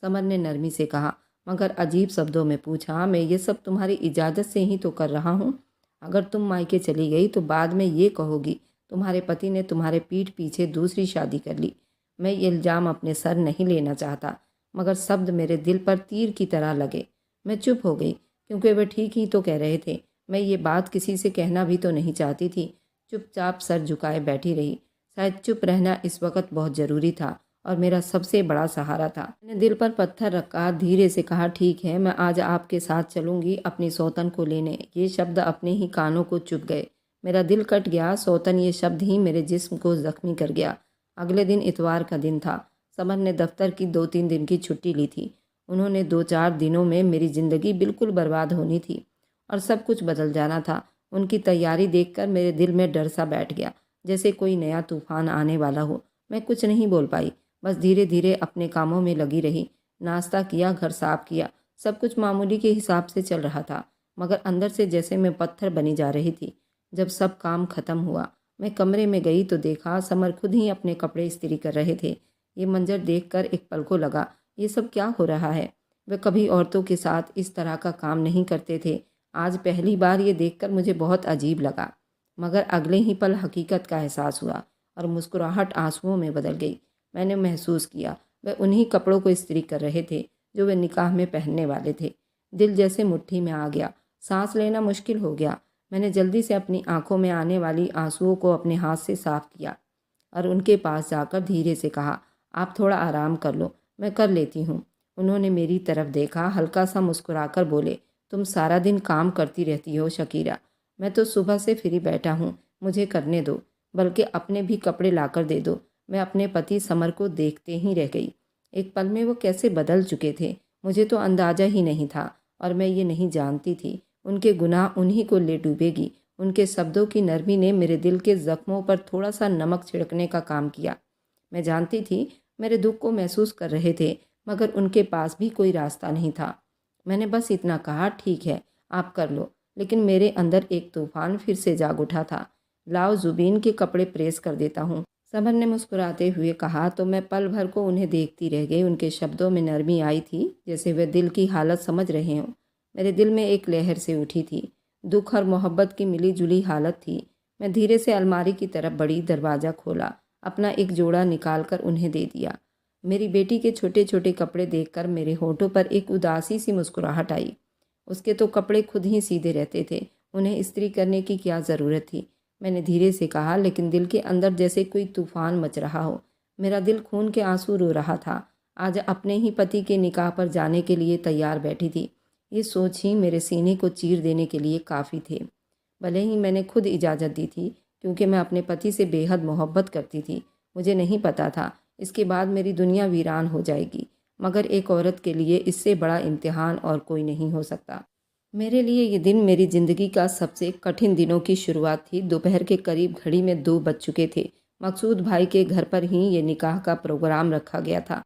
समर ने नरमी से कहा, मगर अजीब शब्दों में पूछा, मैं ये सब तुम्हारी इजाज़त से ही तो कर रहा हूँ। अगर तुम मायके चली गई तो बाद में ये कहोगी तुम्हारे पति ने तुम्हारे पीठ पीछे दूसरी शादी कर ली। मैं ये इल्ज़ाम अपने सर नहीं लेना चाहता, मगर शब्द मेरे दिल पर तीर की तरह लगे। मैं चुप हो गई, क्योंकि वे ठीक ही तो कह रहे थे। मैं ये बात किसी से कहना भी तो नहीं चाहती थी। चुपचाप सर झुकाए बैठी रही। शायद चुप रहना इस वक्त बहुत ज़रूरी था और मेरा सबसे बड़ा सहारा था। मैंने दिल पर पत्थर रखा, धीरे से कहा, ठीक है, मैं आज आपके साथ चलूँगी अपनी सौतन को लेने। ये शब्द अपने ही कानों को चुभ गए। मेरा दिल कट गया। सौतन ये शब्द ही मेरे जिस्म को ज़ख्मी कर गया। अगले दिन इतवार का दिन था। समर ने दफ्तर की 2-3 दिन की छुट्टी ली थी। उन्होंने 2-4 दिनों में मेरी ज़िंदगी बिल्कुल बर्बाद होनी थी और सब कुछ बदल जाना था। उनकी तैयारी देखकर मेरे दिल में डर सा बैठ गया, जैसे कोई नया तूफान आने वाला हो। मैं कुछ नहीं बोल पाई, बस धीरे धीरे अपने कामों में लगी रही। नाश्ता किया, घर साफ किया, सब कुछ मामूली के हिसाब से चल रहा था, मगर अंदर से जैसे मैं पत्थर बनी जा रही थी। जब सब काम खत्म हुआ, मैं कमरे में गई तो देखा समर खुद ही अपने कपड़े इस्त्री कर रहे थे। ये मंजर देखकर एक पल को लगा, ये सब क्या हो रहा है? वे कभी औरतों के साथ इस तरह का काम नहीं करते थे। आज पहली बार ये देखकर मुझे बहुत अजीब लगा, मगर अगले ही पल हकीकत का एहसास हुआ और मुस्कुराहट आंसुओं में बदल गई। मैंने महसूस किया वे उन्हीं कपड़ों को इस्त्री कर रहे थे जो वे निकाह में पहनने वाले थे। दिल जैसे मुट्ठी में आ गया, सांस लेना मुश्किल हो गया। मैंने जल्दी से अपनी आंखों में आने वाली आंसुओं को अपने हाथ से साफ किया और उनके पास जाकर धीरे से कहा, आप थोड़ा आराम कर लो, मैं कर लेती हूँ। उन्होंने मेरी तरफ देखा, हल्का सा मुस्कुराकर बोले, तुम सारा दिन काम करती रहती हो शकीरा, मैं तो सुबह से फ्री बैठा हूँ, मुझे करने दो, बल्कि अपने भी कपड़े लाकर दे दो। मैं अपने पति समर को देखते ही रह गई। एक पल में वो कैसे बदल चुके थे मुझे तो अंदाज़ा ही नहीं था, और मैं ये नहीं जानती थी उनके गुनाह उन्हीं को ले डूबेगी। उनके शब्दों की नरमी ने मेरे दिल के ज़ख्मों पर थोड़ा सा नमक छिड़कने का काम किया। मैं जानती थी मेरे दुख को महसूस कर रहे थे, मगर उनके पास भी कोई रास्ता नहीं था। मैंने बस इतना कहा, ठीक है, आप कर लो। लेकिन मेरे अंदर एक तूफान फिर से जाग उठा था। लाओ जुबीन के कपड़े प्रेस कर देता हूँ, समर ने मुस्कुराते हुए कहा। तो मैं पल भर को उन्हें देखती रह गई। उनके शब्दों में नरमी आई थी, जैसे वे दिल की हालत समझ रहे हों। मेरे दिल में एक लहर से उठी थी, दुख और मोहब्बत की मिली जुली हालत थी। मैं धीरे से अलमारी की तरफ बढ़ी, दरवाज़ा खोला, अपना एक जोड़ा निकाल कर उन्हें दे दिया। मेरी बेटी के छोटे छोटे कपड़े देखकर मेरे होठों पर एक उदासी सी मुस्कुराहट आई। उसके तो कपड़े खुद ही सीधे रहते थे, उन्हें इस्त्री करने की क्या ज़रूरत थी? मैंने धीरे से कहा, लेकिन दिल के अंदर जैसे कोई तूफान मच रहा हो। मेरा दिल खून के आंसू रो रहा था। आज अपने ही पति के निकाह पर जाने के लिए तैयार बैठी थी। ये सोच ही मेरे सीने को चीर देने के लिए काफ़ी थे। भले ही मैंने खुद इजाज़त दी थी, क्योंकि मैं अपने पति से बेहद मोहब्बत करती थी। मुझे नहीं पता था इसके बाद मेरी दुनिया वीरान हो जाएगी। मगर एक औरत के लिए इससे बड़ा इम्तिहान और कोई नहीं हो सकता। मेरे लिए ये दिन मेरी ज़िंदगी का सबसे कठिन दिनों की शुरुआत थी। दोपहर के करीब घड़ी में 2 बज चुके थे। मकसूद भाई के घर पर ही ये निकाह का प्रोग्राम रखा गया था।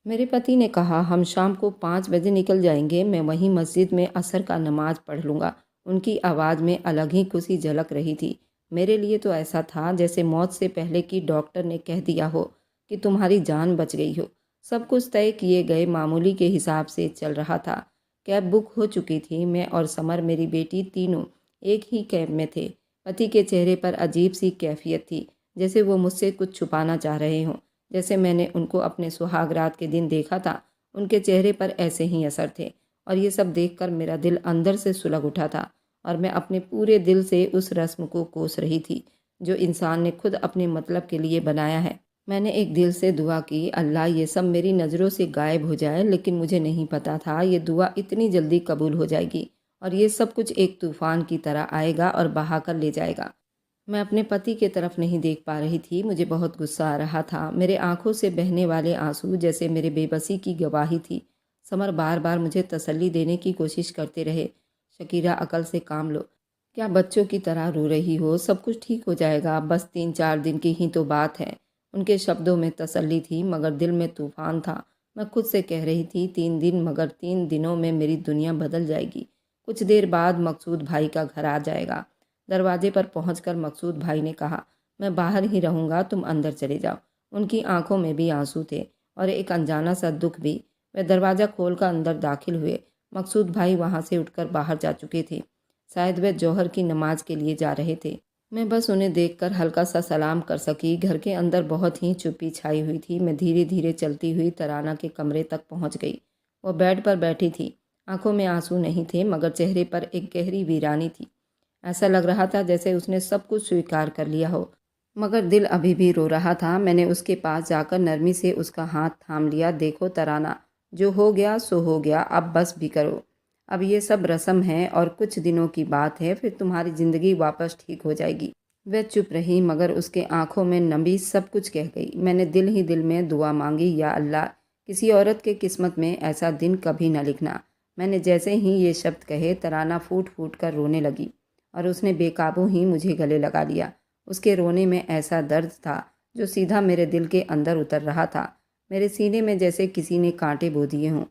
मेरे पति ने कहा, हम शाम को 5 बजे निकल जाएंगे, मैं वहीं मस्जिद में असर का नमाज पढ़ लूँगा। उनकी आवाज़ में अलग ही खुशी झलक रही थी। मेरे लिए तो ऐसा था जैसे मौत से पहले की डॉक्टर ने कह दिया हो कि तुम्हारी जान बच गई हो। सब कुछ तय किए गए मामूली के हिसाब से चल रहा था। कैब बुक हो चुकी थी। मैं और समर, मेरी बेटी, तीनों एक ही कैब में थे। पति के चेहरे पर अजीब सी कैफियत थी, जैसे वो मुझसे कुछ छुपाना चाह रहे हों। जैसे मैंने उनको अपने सुहागरात के दिन देखा था, उनके चेहरे पर ऐसे ही असर थे। और ये सब देखकर मेरा दिल अंदर से सुलग उठा था और मैं अपने पूरे दिल से उस रस्म को कोस रही थी जो इंसान ने खुद अपने मतलब के लिए बनाया है। मैंने एक दिल से दुआ की, अल्लाह ये सब मेरी नज़रों से गायब हो जाए। लेकिन मुझे नहीं पता था ये दुआ इतनी जल्दी कबूल हो जाएगी और ये सब कुछ एक तूफान की तरह आएगा और बहा कर ले जाएगा। मैं अपने पति की तरफ नहीं देख पा रही थी। मुझे बहुत गुस्सा आ रहा था। मेरे आंखों से बहने वाले आंसू जैसे मेरे बेबसी की गवाही थी। समर बार बार मुझे तसल्ली देने की कोशिश करते रहे, शकीरा अकल से काम लो, क्या बच्चों की तरह रो रही हो, सब कुछ ठीक हो जाएगा, बस 3-4 दिन की ही तो बात है। उनके शब्दों में तसल्ली थी मगर दिल में तूफान था। मैं खुद से कह रही थी 3 दिन, मगर 3 दिनों में मेरी दुनिया बदल जाएगी। कुछ देर बाद मकसूद भाई का घर आ जाएगा। दरवाजे पर पहुंचकर मकसूद भाई ने कहा, मैं बाहर ही रहूँगा, तुम अंदर चले जाओ। उनकी आंखों में भी आंसू थे और एक अनजाना सा दुख भी। वे दरवाज़ा खोलकर अंदर दाखिल हुए। मकसूद भाई वहाँ से उठकर बाहर जा चुके थे। शायद वे जौहर की नमाज के लिए जा रहे थे। मैं बस उन्हें देखकर हल्का सा सलाम कर सकी। घर के अंदर बहुत ही चुप्पी छाई हुई थी। मैं धीरे धीरे चलती हुई तराना के कमरे तक पहुँच गई। वो बेड पर बैठी थी। आंखों में आंसू नहीं थे मगर चेहरे पर एक गहरी वीरानी थी। ऐसा लग रहा था जैसे उसने सब कुछ स्वीकार कर लिया हो, मगर दिल अभी भी रो रहा था। मैंने उसके पास जाकर नरमी से उसका हाथ थाम लिया। देखो तराना, जो हो गया सो हो गया, अब बस भी करो। अब ये सब रस्म है और कुछ दिनों की बात है, फिर तुम्हारी ज़िंदगी वापस ठीक हो जाएगी। वह चुप रही मगर उसके आंखों में नमी सब कुछ कह गई। मैंने दिल ही दिल में दुआ मांगी, या अल्लाह, किसी औरत के किस्मत में ऐसा दिन कभी न लिखना। मैंने जैसे ही ये शब्द कहे, तराना फूट फूट कर रोने लगी और उसने बेकाबू ही मुझे गले लगा लिया। उसके रोने में ऐसा दर्द था जो सीधा मेरे दिल के अंदर उतर रहा था। मेरे सीने में जैसे किसी ने कांटे बो दिए हों।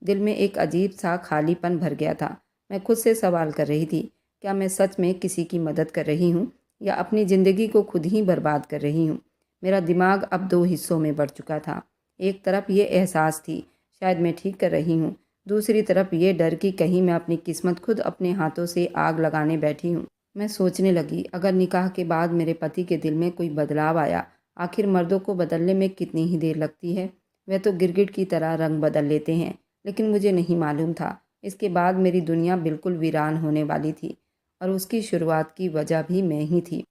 दिल में एक अजीब सा खालीपन भर गया था। मैं खुद से सवाल कर रही थी, क्या मैं सच में किसी की मदद कर रही हूँ या अपनी ज़िंदगी को खुद ही बर्बाद कर रही हूँ। मेरा दिमाग अब 2 हिस्सों में बढ़ चुका था। एक तरफ ये एहसास थी, शायद मैं ठीक कर रही हूँ। दूसरी तरफ ये डर कि कहीं मैं अपनी किस्मत खुद अपने हाथों से आग लगाने बैठी हूँ। मैं सोचने लगी, अगर निकाह के बाद मेरे पति के दिल में कोई बदलाव आया, आखिर मर्दों को बदलने में कितनी ही देर लगती है। वह तो गिरगिट की तरह रंग बदल लेते हैं। लेकिन मुझे नहीं मालूम था, इसके बाद मेरी दुनिया बिल्कुल वीरान होने वाली थी और उसकी शुरुआत की वजह भी मैं ही थी,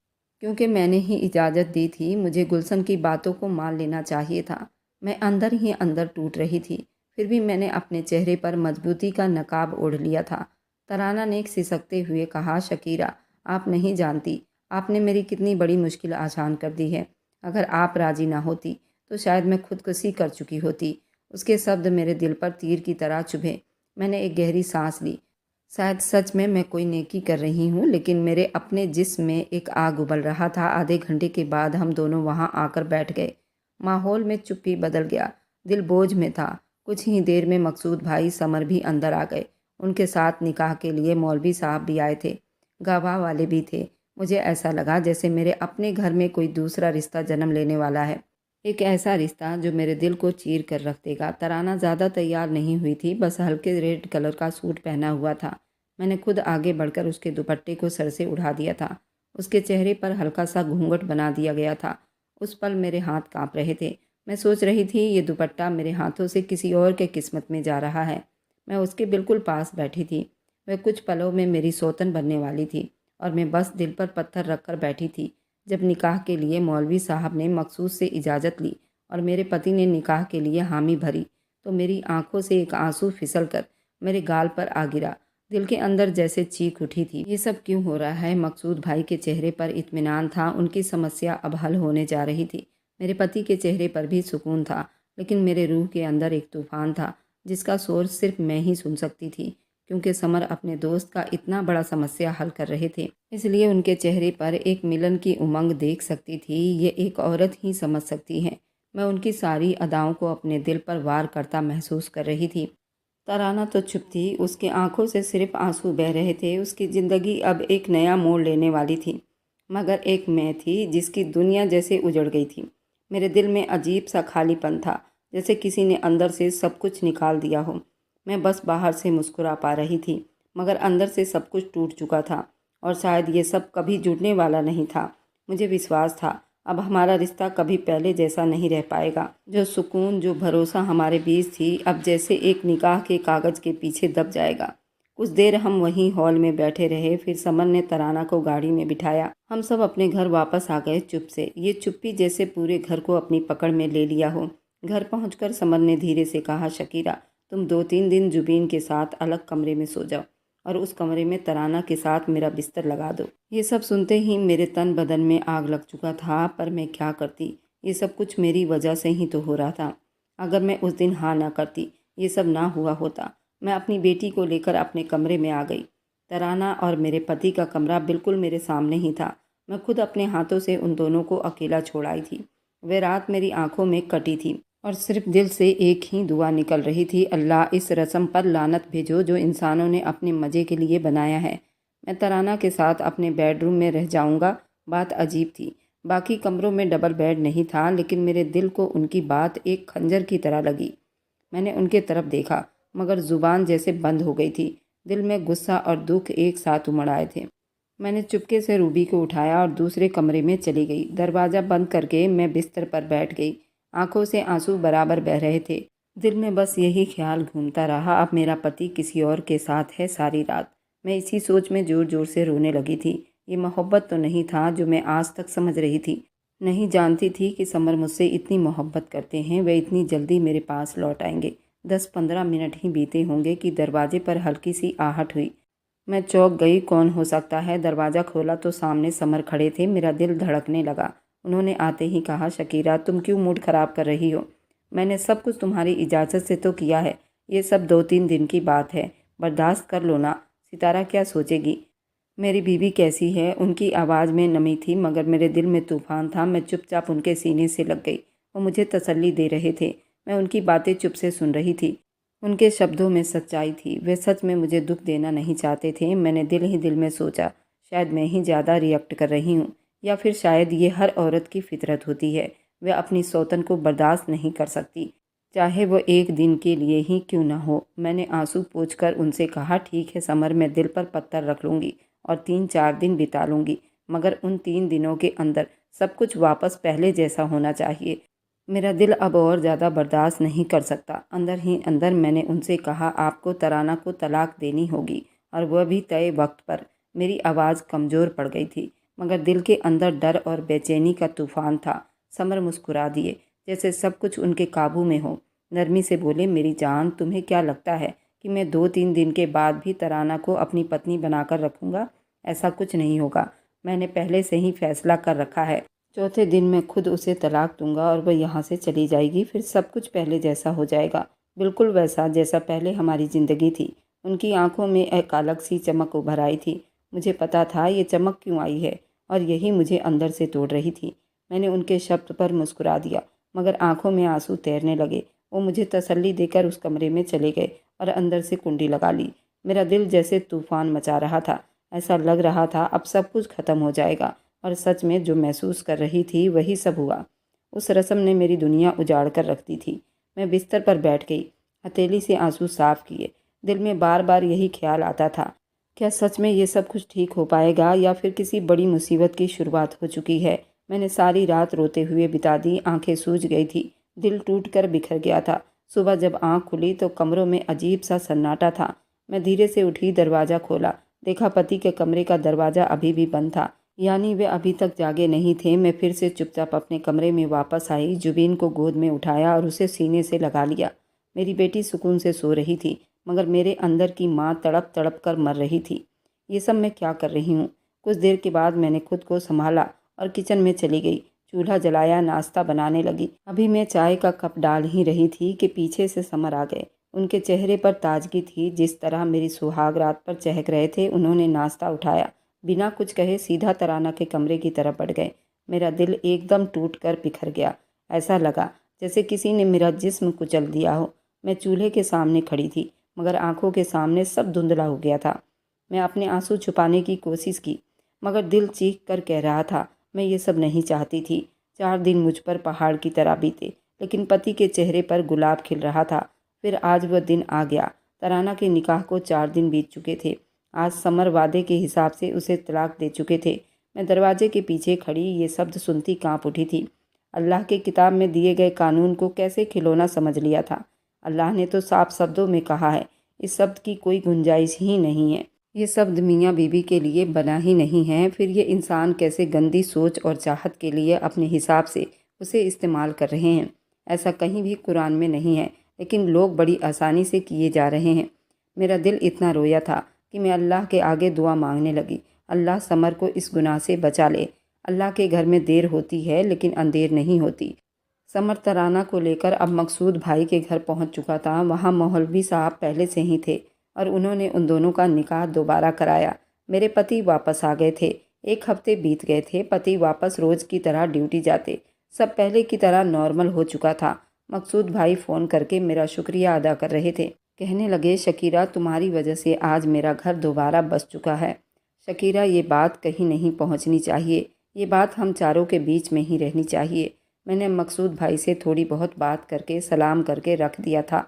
क्योंकि मैंने ही इजाज़त दी थी। मुझे गुलशन की बातों को मान लेना चाहिए था। मैं अंदर ही अंदर टूट रही थी। फिर भी मैंने अपने चेहरे पर मजबूती का नकाब ओढ़ लिया था। तराना ने सिसकते हुए कहा, शकीरा, आप नहीं जानती, आपने मेरी कितनी बड़ी मुश्किल आसान कर दी है। अगर आप राजी ना होती तो शायद मैं खुदकुशी कर चुकी होती। उसके शब्द मेरे दिल पर तीर की तरह चुभे। मैंने एक गहरी सांस ली। शायद सच में मैं कोई नेकी कर रही हूँ, लेकिन मेरे अपने जिस्म में एक आग उबल रहा था। आधे घंटे के बाद हम दोनों वहाँ आकर बैठ गए। माहौल में चुप्पी बदल गया। दिल बोझ में था। कुछ ही देर में मकसूद भाई, समर भी अंदर आ गए। उनके साथ निकाह के लिए मौलवी साहब भी आए थे, गवाह वाले भी थे। मुझे ऐसा लगा जैसे मेरे अपने घर में कोई दूसरा रिश्ता जन्म लेने वाला है। एक ऐसा रिश्ता जो मेरे दिल को चीर कर रख देगा। तराना ज़्यादा तैयार नहीं हुई थी, बस हल्के रेड कलर का सूट पहना हुआ था। मैंने खुद आगे बढ़कर उसके दुपट्टे को सर से उठा दिया था। उसके चेहरे पर हल्का सा घूंघट बना दिया गया था। उस पल मेरे हाथ कांप रहे थे। मैं सोच रही थी, ये दुपट्टा मेरे हाथों से किसी और के किस्मत में जा रहा है। मैं उसके बिल्कुल पास बैठी थी। वह कुछ पलों में मेरी सौतन बनने वाली थी और मैं बस दिल पर पत्थर रखकर बैठी थी। जब निकाह के लिए मौलवी साहब ने मखसूद से इजाज़त ली और मेरे पति ने निकाह के लिए हामी भरी, तो मेरी आंखों से एक आंसू फिसल कर मेरे गाल पर आ गिरा। दिल के अंदर जैसे चीख उठी थी, ये सब क्यों हो रहा है। मकसूद भाई के चेहरे पर इत्मीनान था। उनकी समस्या अब हल होने जा रही थी। मेरे पति के चेहरे पर भी सुकून था। लेकिन मेरे रूह के अंदर एक तूफान था जिसका शोर सिर्फ मैं ही सुन सकती थी, क्योंकि समर अपने दोस्त का इतना बड़ा समस्या हल कर रहे थे। इसलिए उनके चेहरे पर एक मिलन की उमंग देख सकती थी, ये एक औरत ही समझ सकती है। मैं उनकी सारी अदाओं को अपने दिल पर वार करता महसूस कर रही थी। तराना तो चुप थी, उसकी आंखों से सिर्फ आंसू बह रहे थे। उसकी ज़िंदगी अब एक नया मोड़ लेने वाली थी, मगर एक मैं थी जिसकी दुनिया जैसे उजड़ गई थी। मेरे दिल में अजीब सा खालीपन था, जैसे किसी ने अंदर से सब कुछ निकाल दिया हो। मैं बस बाहर से मुस्कुरा पा रही थी, मगर अंदर से सब कुछ टूट चुका था, और शायद ये सब कभी जुड़ने वाला नहीं था। मुझे विश्वास था अब हमारा रिश्ता कभी पहले जैसा नहीं रह पाएगा। जो सुकून, जो भरोसा हमारे बीच थी, अब जैसे एक निकाह के कागज़ के पीछे दब जाएगा। कुछ देर हम वहीं हॉल में बैठे रहे, फिर समर ने तराना को गाड़ी में बिठाया। हम सब अपने घर वापस आ गए चुप से। ये चुप्पी जैसे पूरे घर को अपनी पकड़ में ले लिया हो। घर पहुंचकर समर ने धीरे से कहा, शकीरा, तुम 2-3 दिन जुबीन के साथ अलग कमरे में सो जाओ और उस कमरे में तराना के साथ मेरा बिस्तर लगा दो। ये सब सुनते ही मेरे तन बदन में आग लग चुका था, पर मैं क्या करती। ये सब कुछ मेरी वजह से ही तो हो रहा था। अगर मैं उस दिन हाँ ना करती, ये सब ना हुआ होता। मैं अपनी बेटी को लेकर अपने कमरे में आ गई। तराना और मेरे पति का कमरा बिल्कुल मेरे सामने ही था। मैं खुद अपने हाथों से उन दोनों को अकेला छोड़ आई थी। वे रात मेरी आंखों में कटी थी और सिर्फ दिल से एक ही दुआ निकल रही थी, अल्लाह इस रस्म पर लानत भेजो जो इंसानों ने अपने मज़े के लिए बनाया है। मैं तराना के साथ अपने बेडरूम में रह जाऊंगा। बात अजीब थी। बाकी कमरों में डबल बेड नहीं था, लेकिन मेरे दिल को उनकी बात एक खंजर की तरह लगी। मैंने उनके तरफ देखा, मगर ज़ुबान जैसे बंद हो गई थी। दिल में गुस्सा और दुख एक साथ उमड़ आए थे। मैंने चुपके से रूबी को उठाया और दूसरे कमरे में चली गई। दरवाज़ा बंद करके मैं बिस्तर पर बैठ गई। आंखों से आंसू बराबर बह रहे थे। दिल में बस यही ख्याल घूमता रहा, अब मेरा पति किसी और के साथ है सारी रात। मैं इसी सोच में ज़ोर ज़ोर से रोने लगी थी। ये मोहब्बत तो नहीं था जो मैं आज तक समझ रही थी। नहीं जानती थी कि समर मुझसे इतनी मोहब्बत करते हैं, वे इतनी जल्दी मेरे पास लौट आएंगे। 10-15 मिनट ही बीते होंगे कि दरवाजे पर हल्की सी आहट हुई। मैं चौंक गई, कौन हो सकता है। दरवाज़ा खोला तो सामने समर खड़े थे। मेरा दिल धड़कने लगा। उन्होंने आते ही कहा, शकीरा, तुम क्यों मूड ख़राब कर रही हो? मैंने सब कुछ तुम्हारी इजाज़त से तो किया है। ये सब 2-3 दिन की बात है, बर्दाश्त कर लो ना। सितारा क्या सोचेगी? मेरी बीवी कैसी है? उनकी आवाज़ में नमी थी, मगर मेरे दिल में तूफान था। मैं चुपचाप उनके सीने से लग गई। वो मुझे तसल्ली दे रहे थे। मैं उनकी बातें चुप से सुन रही थी। उनके शब्दों में सच्चाई थी। वे सच में मुझे दुख देना नहीं चाहते थे। मैंने दिल ही दिल में सोचा, शायद मैं ही ज़्यादा रिएक्ट कर रही हूँ, या फिर शायद ये हर औरत की फितरत होती है। वह अपनी सौतन को बर्दाश्त नहीं कर सकती, चाहे वो एक दिन के लिए ही क्यों ना हो। मैंने आंसू पोंछकर उनसे कहा, ठीक है समर, मैं दिल पर पत्थर रख लूँगी और 3-4 दिन बिता लूँगी, मगर उन 3 दिनों के अंदर सब कुछ वापस पहले जैसा होना चाहिए। मेरा दिल अब और ज़्यादा बर्दाश्त नहीं कर सकता। अंदर ही अंदर मैंने उनसे कहा, आपको तराना को तलाक देनी होगी, और वह भी तय वक्त पर। मेरी आवाज़ कमज़ोर पड़ गई थी, मगर दिल के अंदर डर और बेचैनी का तूफान था। समर मुस्कुरा दिए, जैसे सब कुछ उनके काबू में हो। नरमी से बोले, मेरी जान, तुम्हें क्या लगता है कि मैं 2-3 दिन के बाद भी तराना को अपनी पत्नी बनाकर रखूँगा? ऐसा कुछ नहीं होगा। मैंने पहले से ही फैसला कर रखा है। चौथे दिन मैं खुद उसे तलाक दूंगा और वह यहाँ से चली जाएगी। फिर सब कुछ पहले जैसा हो जाएगा, बिल्कुल वैसा जैसा पहले हमारी ज़िंदगी थी। उनकी आंखों में एक अलग सी चमक उभर आई थी। मुझे पता था ये चमक क्यों आई है, और यही मुझे अंदर से तोड़ रही थी। मैंने उनके शब्द पर मुस्कुरा दिया, मगर आंखों में आंसू तैरने लगे। वो मुझे तसल्ली देकर उस कमरे में चले गए और अंदर से कुंडी लगा ली। मेरा दिल जैसे तूफान मचा रहा था। ऐसा लग रहा था अब सब कुछ खत्म हो जाएगा, और सच में जो महसूस कर रही थी वही सब हुआ। उस रस्म ने मेरी दुनिया उजाड़ कर रख दी थी। मैं बिस्तर पर बैठ गई, हथेली से आंसू साफ किए। दिल में बार बार यही ख्याल आता था, क्या सच में ये सब कुछ ठीक हो पाएगा, या फिर किसी बड़ी मुसीबत की शुरुआत हो चुकी है। मैंने सारी रात रोते हुए बिता दी। आंखें सूज गई थी, दिल टूट कर बिखर गया था। सुबह जब आंख खुली तो कमरों में अजीब सा सन्नाटा था। मैं धीरे से उठी, दरवाज़ा खोला, देखा पति के कमरे का दरवाज़ा अभी भी बंद था, यानी वे अभी तक जागे नहीं थे। मैं फिर से चुपचाप अपने कमरे में वापस आई, जुबीन को गोद में उठाया और उसे सीने से लगा लिया। मेरी बेटी सुकून से सो रही थी, मगर मेरे अंदर की माँ तड़प तड़प कर मर रही थी। ये सब मैं क्या कर रही हूँ? कुछ देर के बाद मैंने खुद को संभाला और किचन में चली गई। चूल्हा जलाया, नाश्ता बनाने लगी। अभी मैं चाय का कप डाल ही रही थी कि पीछे से समर आ गए। उनके चेहरे पर ताजगी थी, जिस तरह मेरी सुहाग रात पर चहक रहे थे। उन्होंने नाश्ता उठाया, बिना कुछ कहे सीधा तराना के कमरे की तरफ बढ़ गए। मेरा दिल एकदम टूट कर बिखर गया। ऐसा लगा जैसे किसी ने मेरा जिस्म कुचल दिया हो। मैं चूल्हे के सामने खड़ी थी, मगर आंखों के सामने सब धुंधला हो गया था। मैं अपने आंसू छुपाने की कोशिश की, मगर दिल चीख कर कह रहा था, मैं ये सब नहीं चाहती थी। 4 दिन मुझ पर पहाड़ की तरह बीते, लेकिन पति के चेहरे पर गुलाब खिल रहा था। फिर आज वह दिन आ गया। तराना के निकाह को 4 दिन बीत चुके थे। आज समर वादे के हिसाब से उसे तलाक दे चुके थे। मैं दरवाजे के पीछे खड़ी ये शब्द सुनती कांप उठी थी। अल्लाह के किताब में दिए गए कानून को कैसे खिलौना समझ लिया था। अल्लाह ने तो साफ शब्दों में कहा है, इस शब्द की कोई गुंजाइश ही नहीं है। ये शब्द मियाँ बीवी के लिए बना ही नहीं है। फिर ये इंसान कैसे गंदी सोच और चाहत के लिए अपने हिसाब से उसे इस्तेमाल कर रहे हैं। ऐसा कहीं भी कुरान में नहीं है, लेकिन लोग बड़ी आसानी से किए जा रहे हैं। मेरा दिल इतना रोया था कि मैं अल्लाह के आगे दुआ मांगने लगी, अल्लाह समर को इस गुनाह से बचा ले। अल्लाह के घर में देर होती है, लेकिन अंधेर नहीं होती। समर तराना को लेकर अब मकसूद भाई के घर पहुंच चुका था। वहां मौलवी साहब पहले से ही थे और उन्होंने उन दोनों का निकाह दोबारा कराया। मेरे पति वापस आ गए थे। 1 हफ्ते बीत गए थे। पति वापस रोज की तरह ड्यूटी जाते। सब पहले की तरह नॉर्मल हो चुका था। मकसूद भाई फ़ोन करके मेरा शुक्रिया अदा कर रहे थे। कहने लगे, शकीरा, तुम्हारी वजह से आज मेरा घर दोबारा बस चुका है। शकीरा, ये बात कहीं नहीं पहुंचनी चाहिए। ये बात हम चारों के बीच में ही रहनी चाहिए। मैंने मकसूद भाई से थोड़ी बहुत बात करके सलाम करके रख दिया था।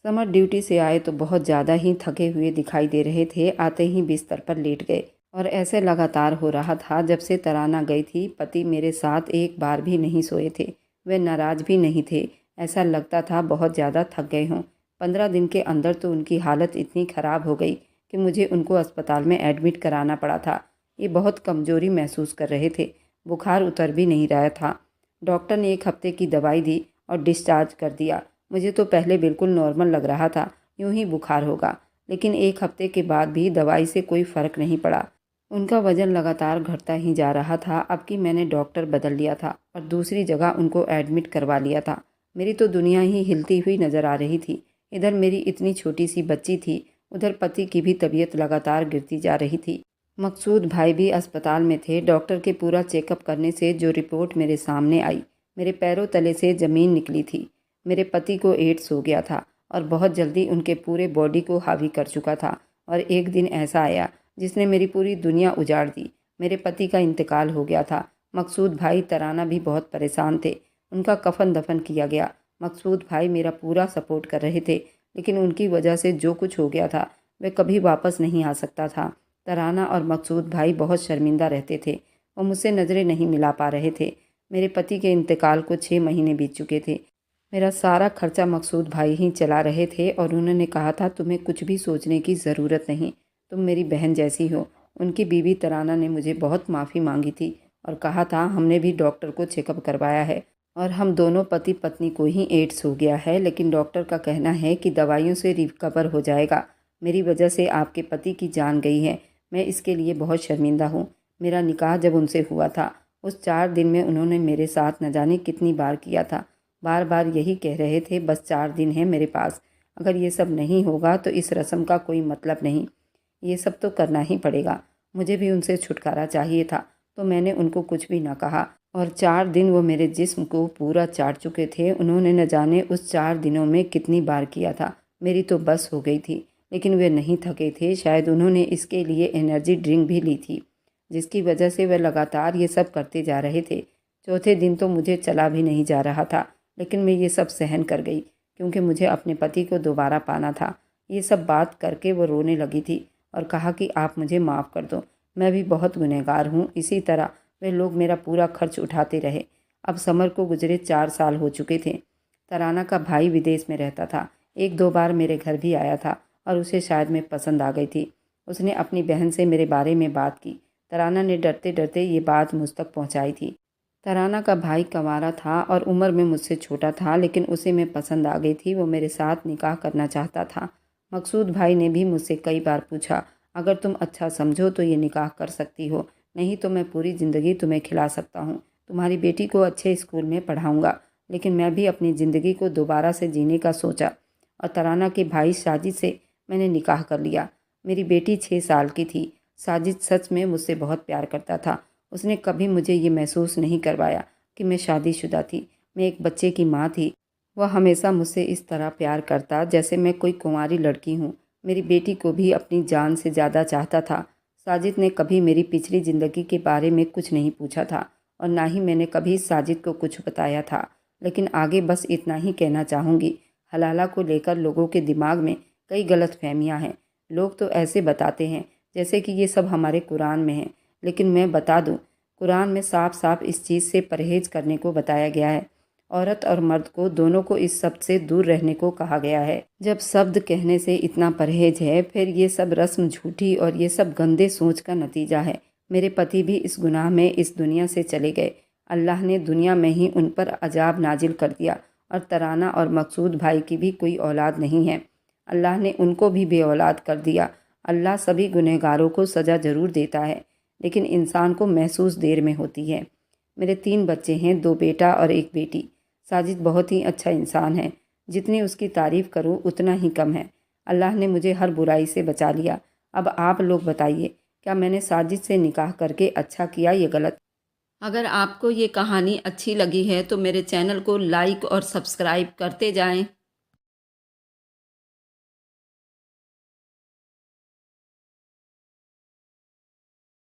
समर ड्यूटी से आए तो बहुत ज़्यादा ही थके हुए दिखाई दे रहे थे। आते ही बिस्तर पर लेट गए और ऐसे लगातार हो रहा था जब से तराना गई थी। पति मेरे साथ एक बार भी नहीं सोए थे। वे नाराज़ भी नहीं थे। ऐसा लगता था बहुत ज़्यादा थक गए हों। 15 दिन के अंदर तो उनकी हालत इतनी ख़राब हो गई कि मुझे उनको अस्पताल में एडमिट कराना पड़ा था। ये बहुत कमज़ोरी महसूस कर रहे थे। बुखार उतर भी नहीं रहा था। डॉक्टर ने 1 हफ्ते की दवाई दी और डिस्चार्ज कर दिया। मुझे तो पहले बिल्कुल नॉर्मल लग रहा था, यूं ही बुखार होगा, लेकिन 1 हफ्ते के बाद भी दवाई से कोई फ़र्क नहीं पड़ा। उनका वज़न लगातार घटता ही जा रहा था। अब कि मैंने डॉक्टर बदल लिया था और दूसरी जगह उनको एडमिट करवा लिया था। मेरी तो दुनिया ही हिलती हुई नज़र आ रही थी। इधर मेरी इतनी छोटी सी बच्ची थी, उधर पति की भी तबीयत लगातार गिरती जा रही थी। मकसूद भाई भी अस्पताल में थे। डॉक्टर के पूरा चेकअप करने से जो रिपोर्ट मेरे सामने आई, मेरे पैरों तले से ज़मीन निकली थी। मेरे पति को एड्स हो गया था और बहुत जल्दी उनके पूरे बॉडी को हावी कर चुका था। और एक दिन ऐसा आया जिसने मेरी पूरी दुनिया उजाड़ दी। मेरे पति का इंतकाल हो गया था। मकसूद भाई तराना भी बहुत परेशान थे। उनका कफन दफन किया गया। मकसूद भाई मेरा पूरा सपोर्ट कर रहे थे, लेकिन उनकी वजह से जो कुछ हो गया था वह कभी वापस नहीं आ सकता था। तराना और मकसूद भाई बहुत शर्मिंदा रहते थे। वो मुझसे नज़रें नहीं मिला पा रहे थे। मेरे पति के इंतकाल को 6 महीने बीत चुके थे। मेरा सारा खर्चा मकसूद भाई ही चला रहे थे और उन्होंने कहा था, तुम्हें कुछ भी सोचने की ज़रूरत नहीं, तुम मेरी बहन जैसी हो। उनकी बीवी तराना ने मुझे बहुत माफ़ी मांगी थी और कहा था, हमने भी डॉक्टर को चेकअप करवाया है और हम दोनों पति पत्नी को ही एड्स हो गया है, लेकिन डॉक्टर का कहना है कि दवाइयों से रिकवर हो जाएगा। मेरी वजह से आपके पति की जान गई है। मैं इसके लिए बहुत शर्मिंदा हूँ। मेरा निकाह जब उनसे हुआ था, उस 4 दिन में उन्होंने मेरे साथ न जाने कितनी बार किया था। बार बार यही कह रहे थे, बस 4 दिन है मेरे पास। अगर ये सब नहीं होगा तो इस रस्म का कोई मतलब नहीं। ये सब तो करना ही पड़ेगा। मुझे भी उनसे छुटकारा चाहिए था, तो मैंने उनको कुछ भी ना कहा। और 4 दिन वो मेरे जिस्म को पूरा चाट चुके थे। उन्होंने न जाने उस 4 दिनों में कितनी बार किया था। मेरी तो बस हो गई थी, लेकिन वे नहीं थके थे। शायद उन्होंने इसके लिए एनर्जी ड्रिंक भी ली थी, जिसकी वजह से वे लगातार ये सब करते जा रहे थे। चौथे दिन तो मुझे चला भी नहीं जा रहा था, लेकिन मैं ये सब सहन कर गई, क्योंकि मुझे अपने पति को दोबारा पाना था। ये सब बात करके वो रोने लगी थी और कहा कि आप मुझे माफ़ कर दो, मैं भी बहुत गुनहगार हूँ। इसी तरह वे लोग मेरा पूरा खर्च उठाते रहे। अब समर को गुजरे 4 साल हो चुके थे। तराना का भाई विदेश में रहता था। 1-2 बार मेरे घर भी आया था और उसे शायद मैं पसंद आ गई थी। उसने अपनी बहन से मेरे बारे में बात की। तराना ने डरते डरते ये बात मुझ तक पहुँचाई थी। तराना का भाई कंवारा था और उम्र में मुझसे छोटा था, लेकिन उसे मैं पसंद आ गई थी। वो मेरे साथ निकाह करना चाहता था। मकसूद भाई ने भी मुझसे कई बार पूछा, अगर तुम अच्छा समझो तो ये निकाह कर सकती हो, नहीं तो मैं पूरी ज़िंदगी तुम्हें खिला सकता हूँ, तुम्हारी बेटी को अच्छे स्कूल में पढ़ाऊँगा। लेकिन मैं भी अपनी ज़िंदगी को दोबारा से जीने का सोचा और तराना के भाई साजिद से मैंने निकाह कर लिया। मेरी बेटी 6 साल की थी। साजिद सच में मुझसे बहुत प्यार करता था। उसने कभी मुझे ये महसूस नहीं करवाया कि मैं शादीशुदा थी। मैं एक बच्चे की माँ थी। वह हमेशा मुझसे इस तरह प्यार करता जैसे मैं कोई कुंवारी लड़की हूँ। मेरी बेटी को भी अपनी जान से ज़्यादा चाहता था। साजिद ने कभी मेरी पिछली ज़िंदगी के बारे में कुछ नहीं पूछा था और ना ही मैंने कभी साजिद को कुछ बताया था। लेकिन आगे बस इतना ही कहना चाहूँगी, हलाला को लेकर लोगों के दिमाग में कई गलतफहमियाँ हैं। लोग तो ऐसे बताते हैं जैसे कि ये सब हमारे कुरान में है, लेकिन मैं बता दूँ, कुरान में साफ साफ इस चीज़ से परहेज़ करने को बताया गया है। औरत और मर्द को दोनों को इस सब से दूर रहने को कहा गया है। जब शब्द कहने से इतना परहेज है, फिर ये सब रस्म झूठी और ये सब गंदे सोच का नतीजा है। मेरे पति भी इस गुनाह में इस दुनिया से चले गए। अल्लाह ने दुनिया में ही उन पर अजाब नाजिल कर दिया और तराना और मकसूद भाई की भी कोई औलाद नहीं है। अल्लाह ने उनको भी बेऔलाद कर दिया। अल्लाह सभी गुनहगारों को सज़ा ज़रूर देता है, लेकिन इंसान को महसूस देर में होती है। मेरे 3 बच्चे हैं, 2 बेटा और 1 बेटी। साजिद बहुत ही अच्छा इंसान है। जितनी उसकी तारीफ़ करूं उतना ही कम है। अल्लाह ने मुझे हर बुराई से बचा लिया। अब आप लोग बताइए, क्या मैंने साजिद से निकाह करके अच्छा किया या गलत? अगर आपको ये कहानी अच्छी लगी है तो मेरे चैनल को लाइक और सब्सक्राइब करते जाएं।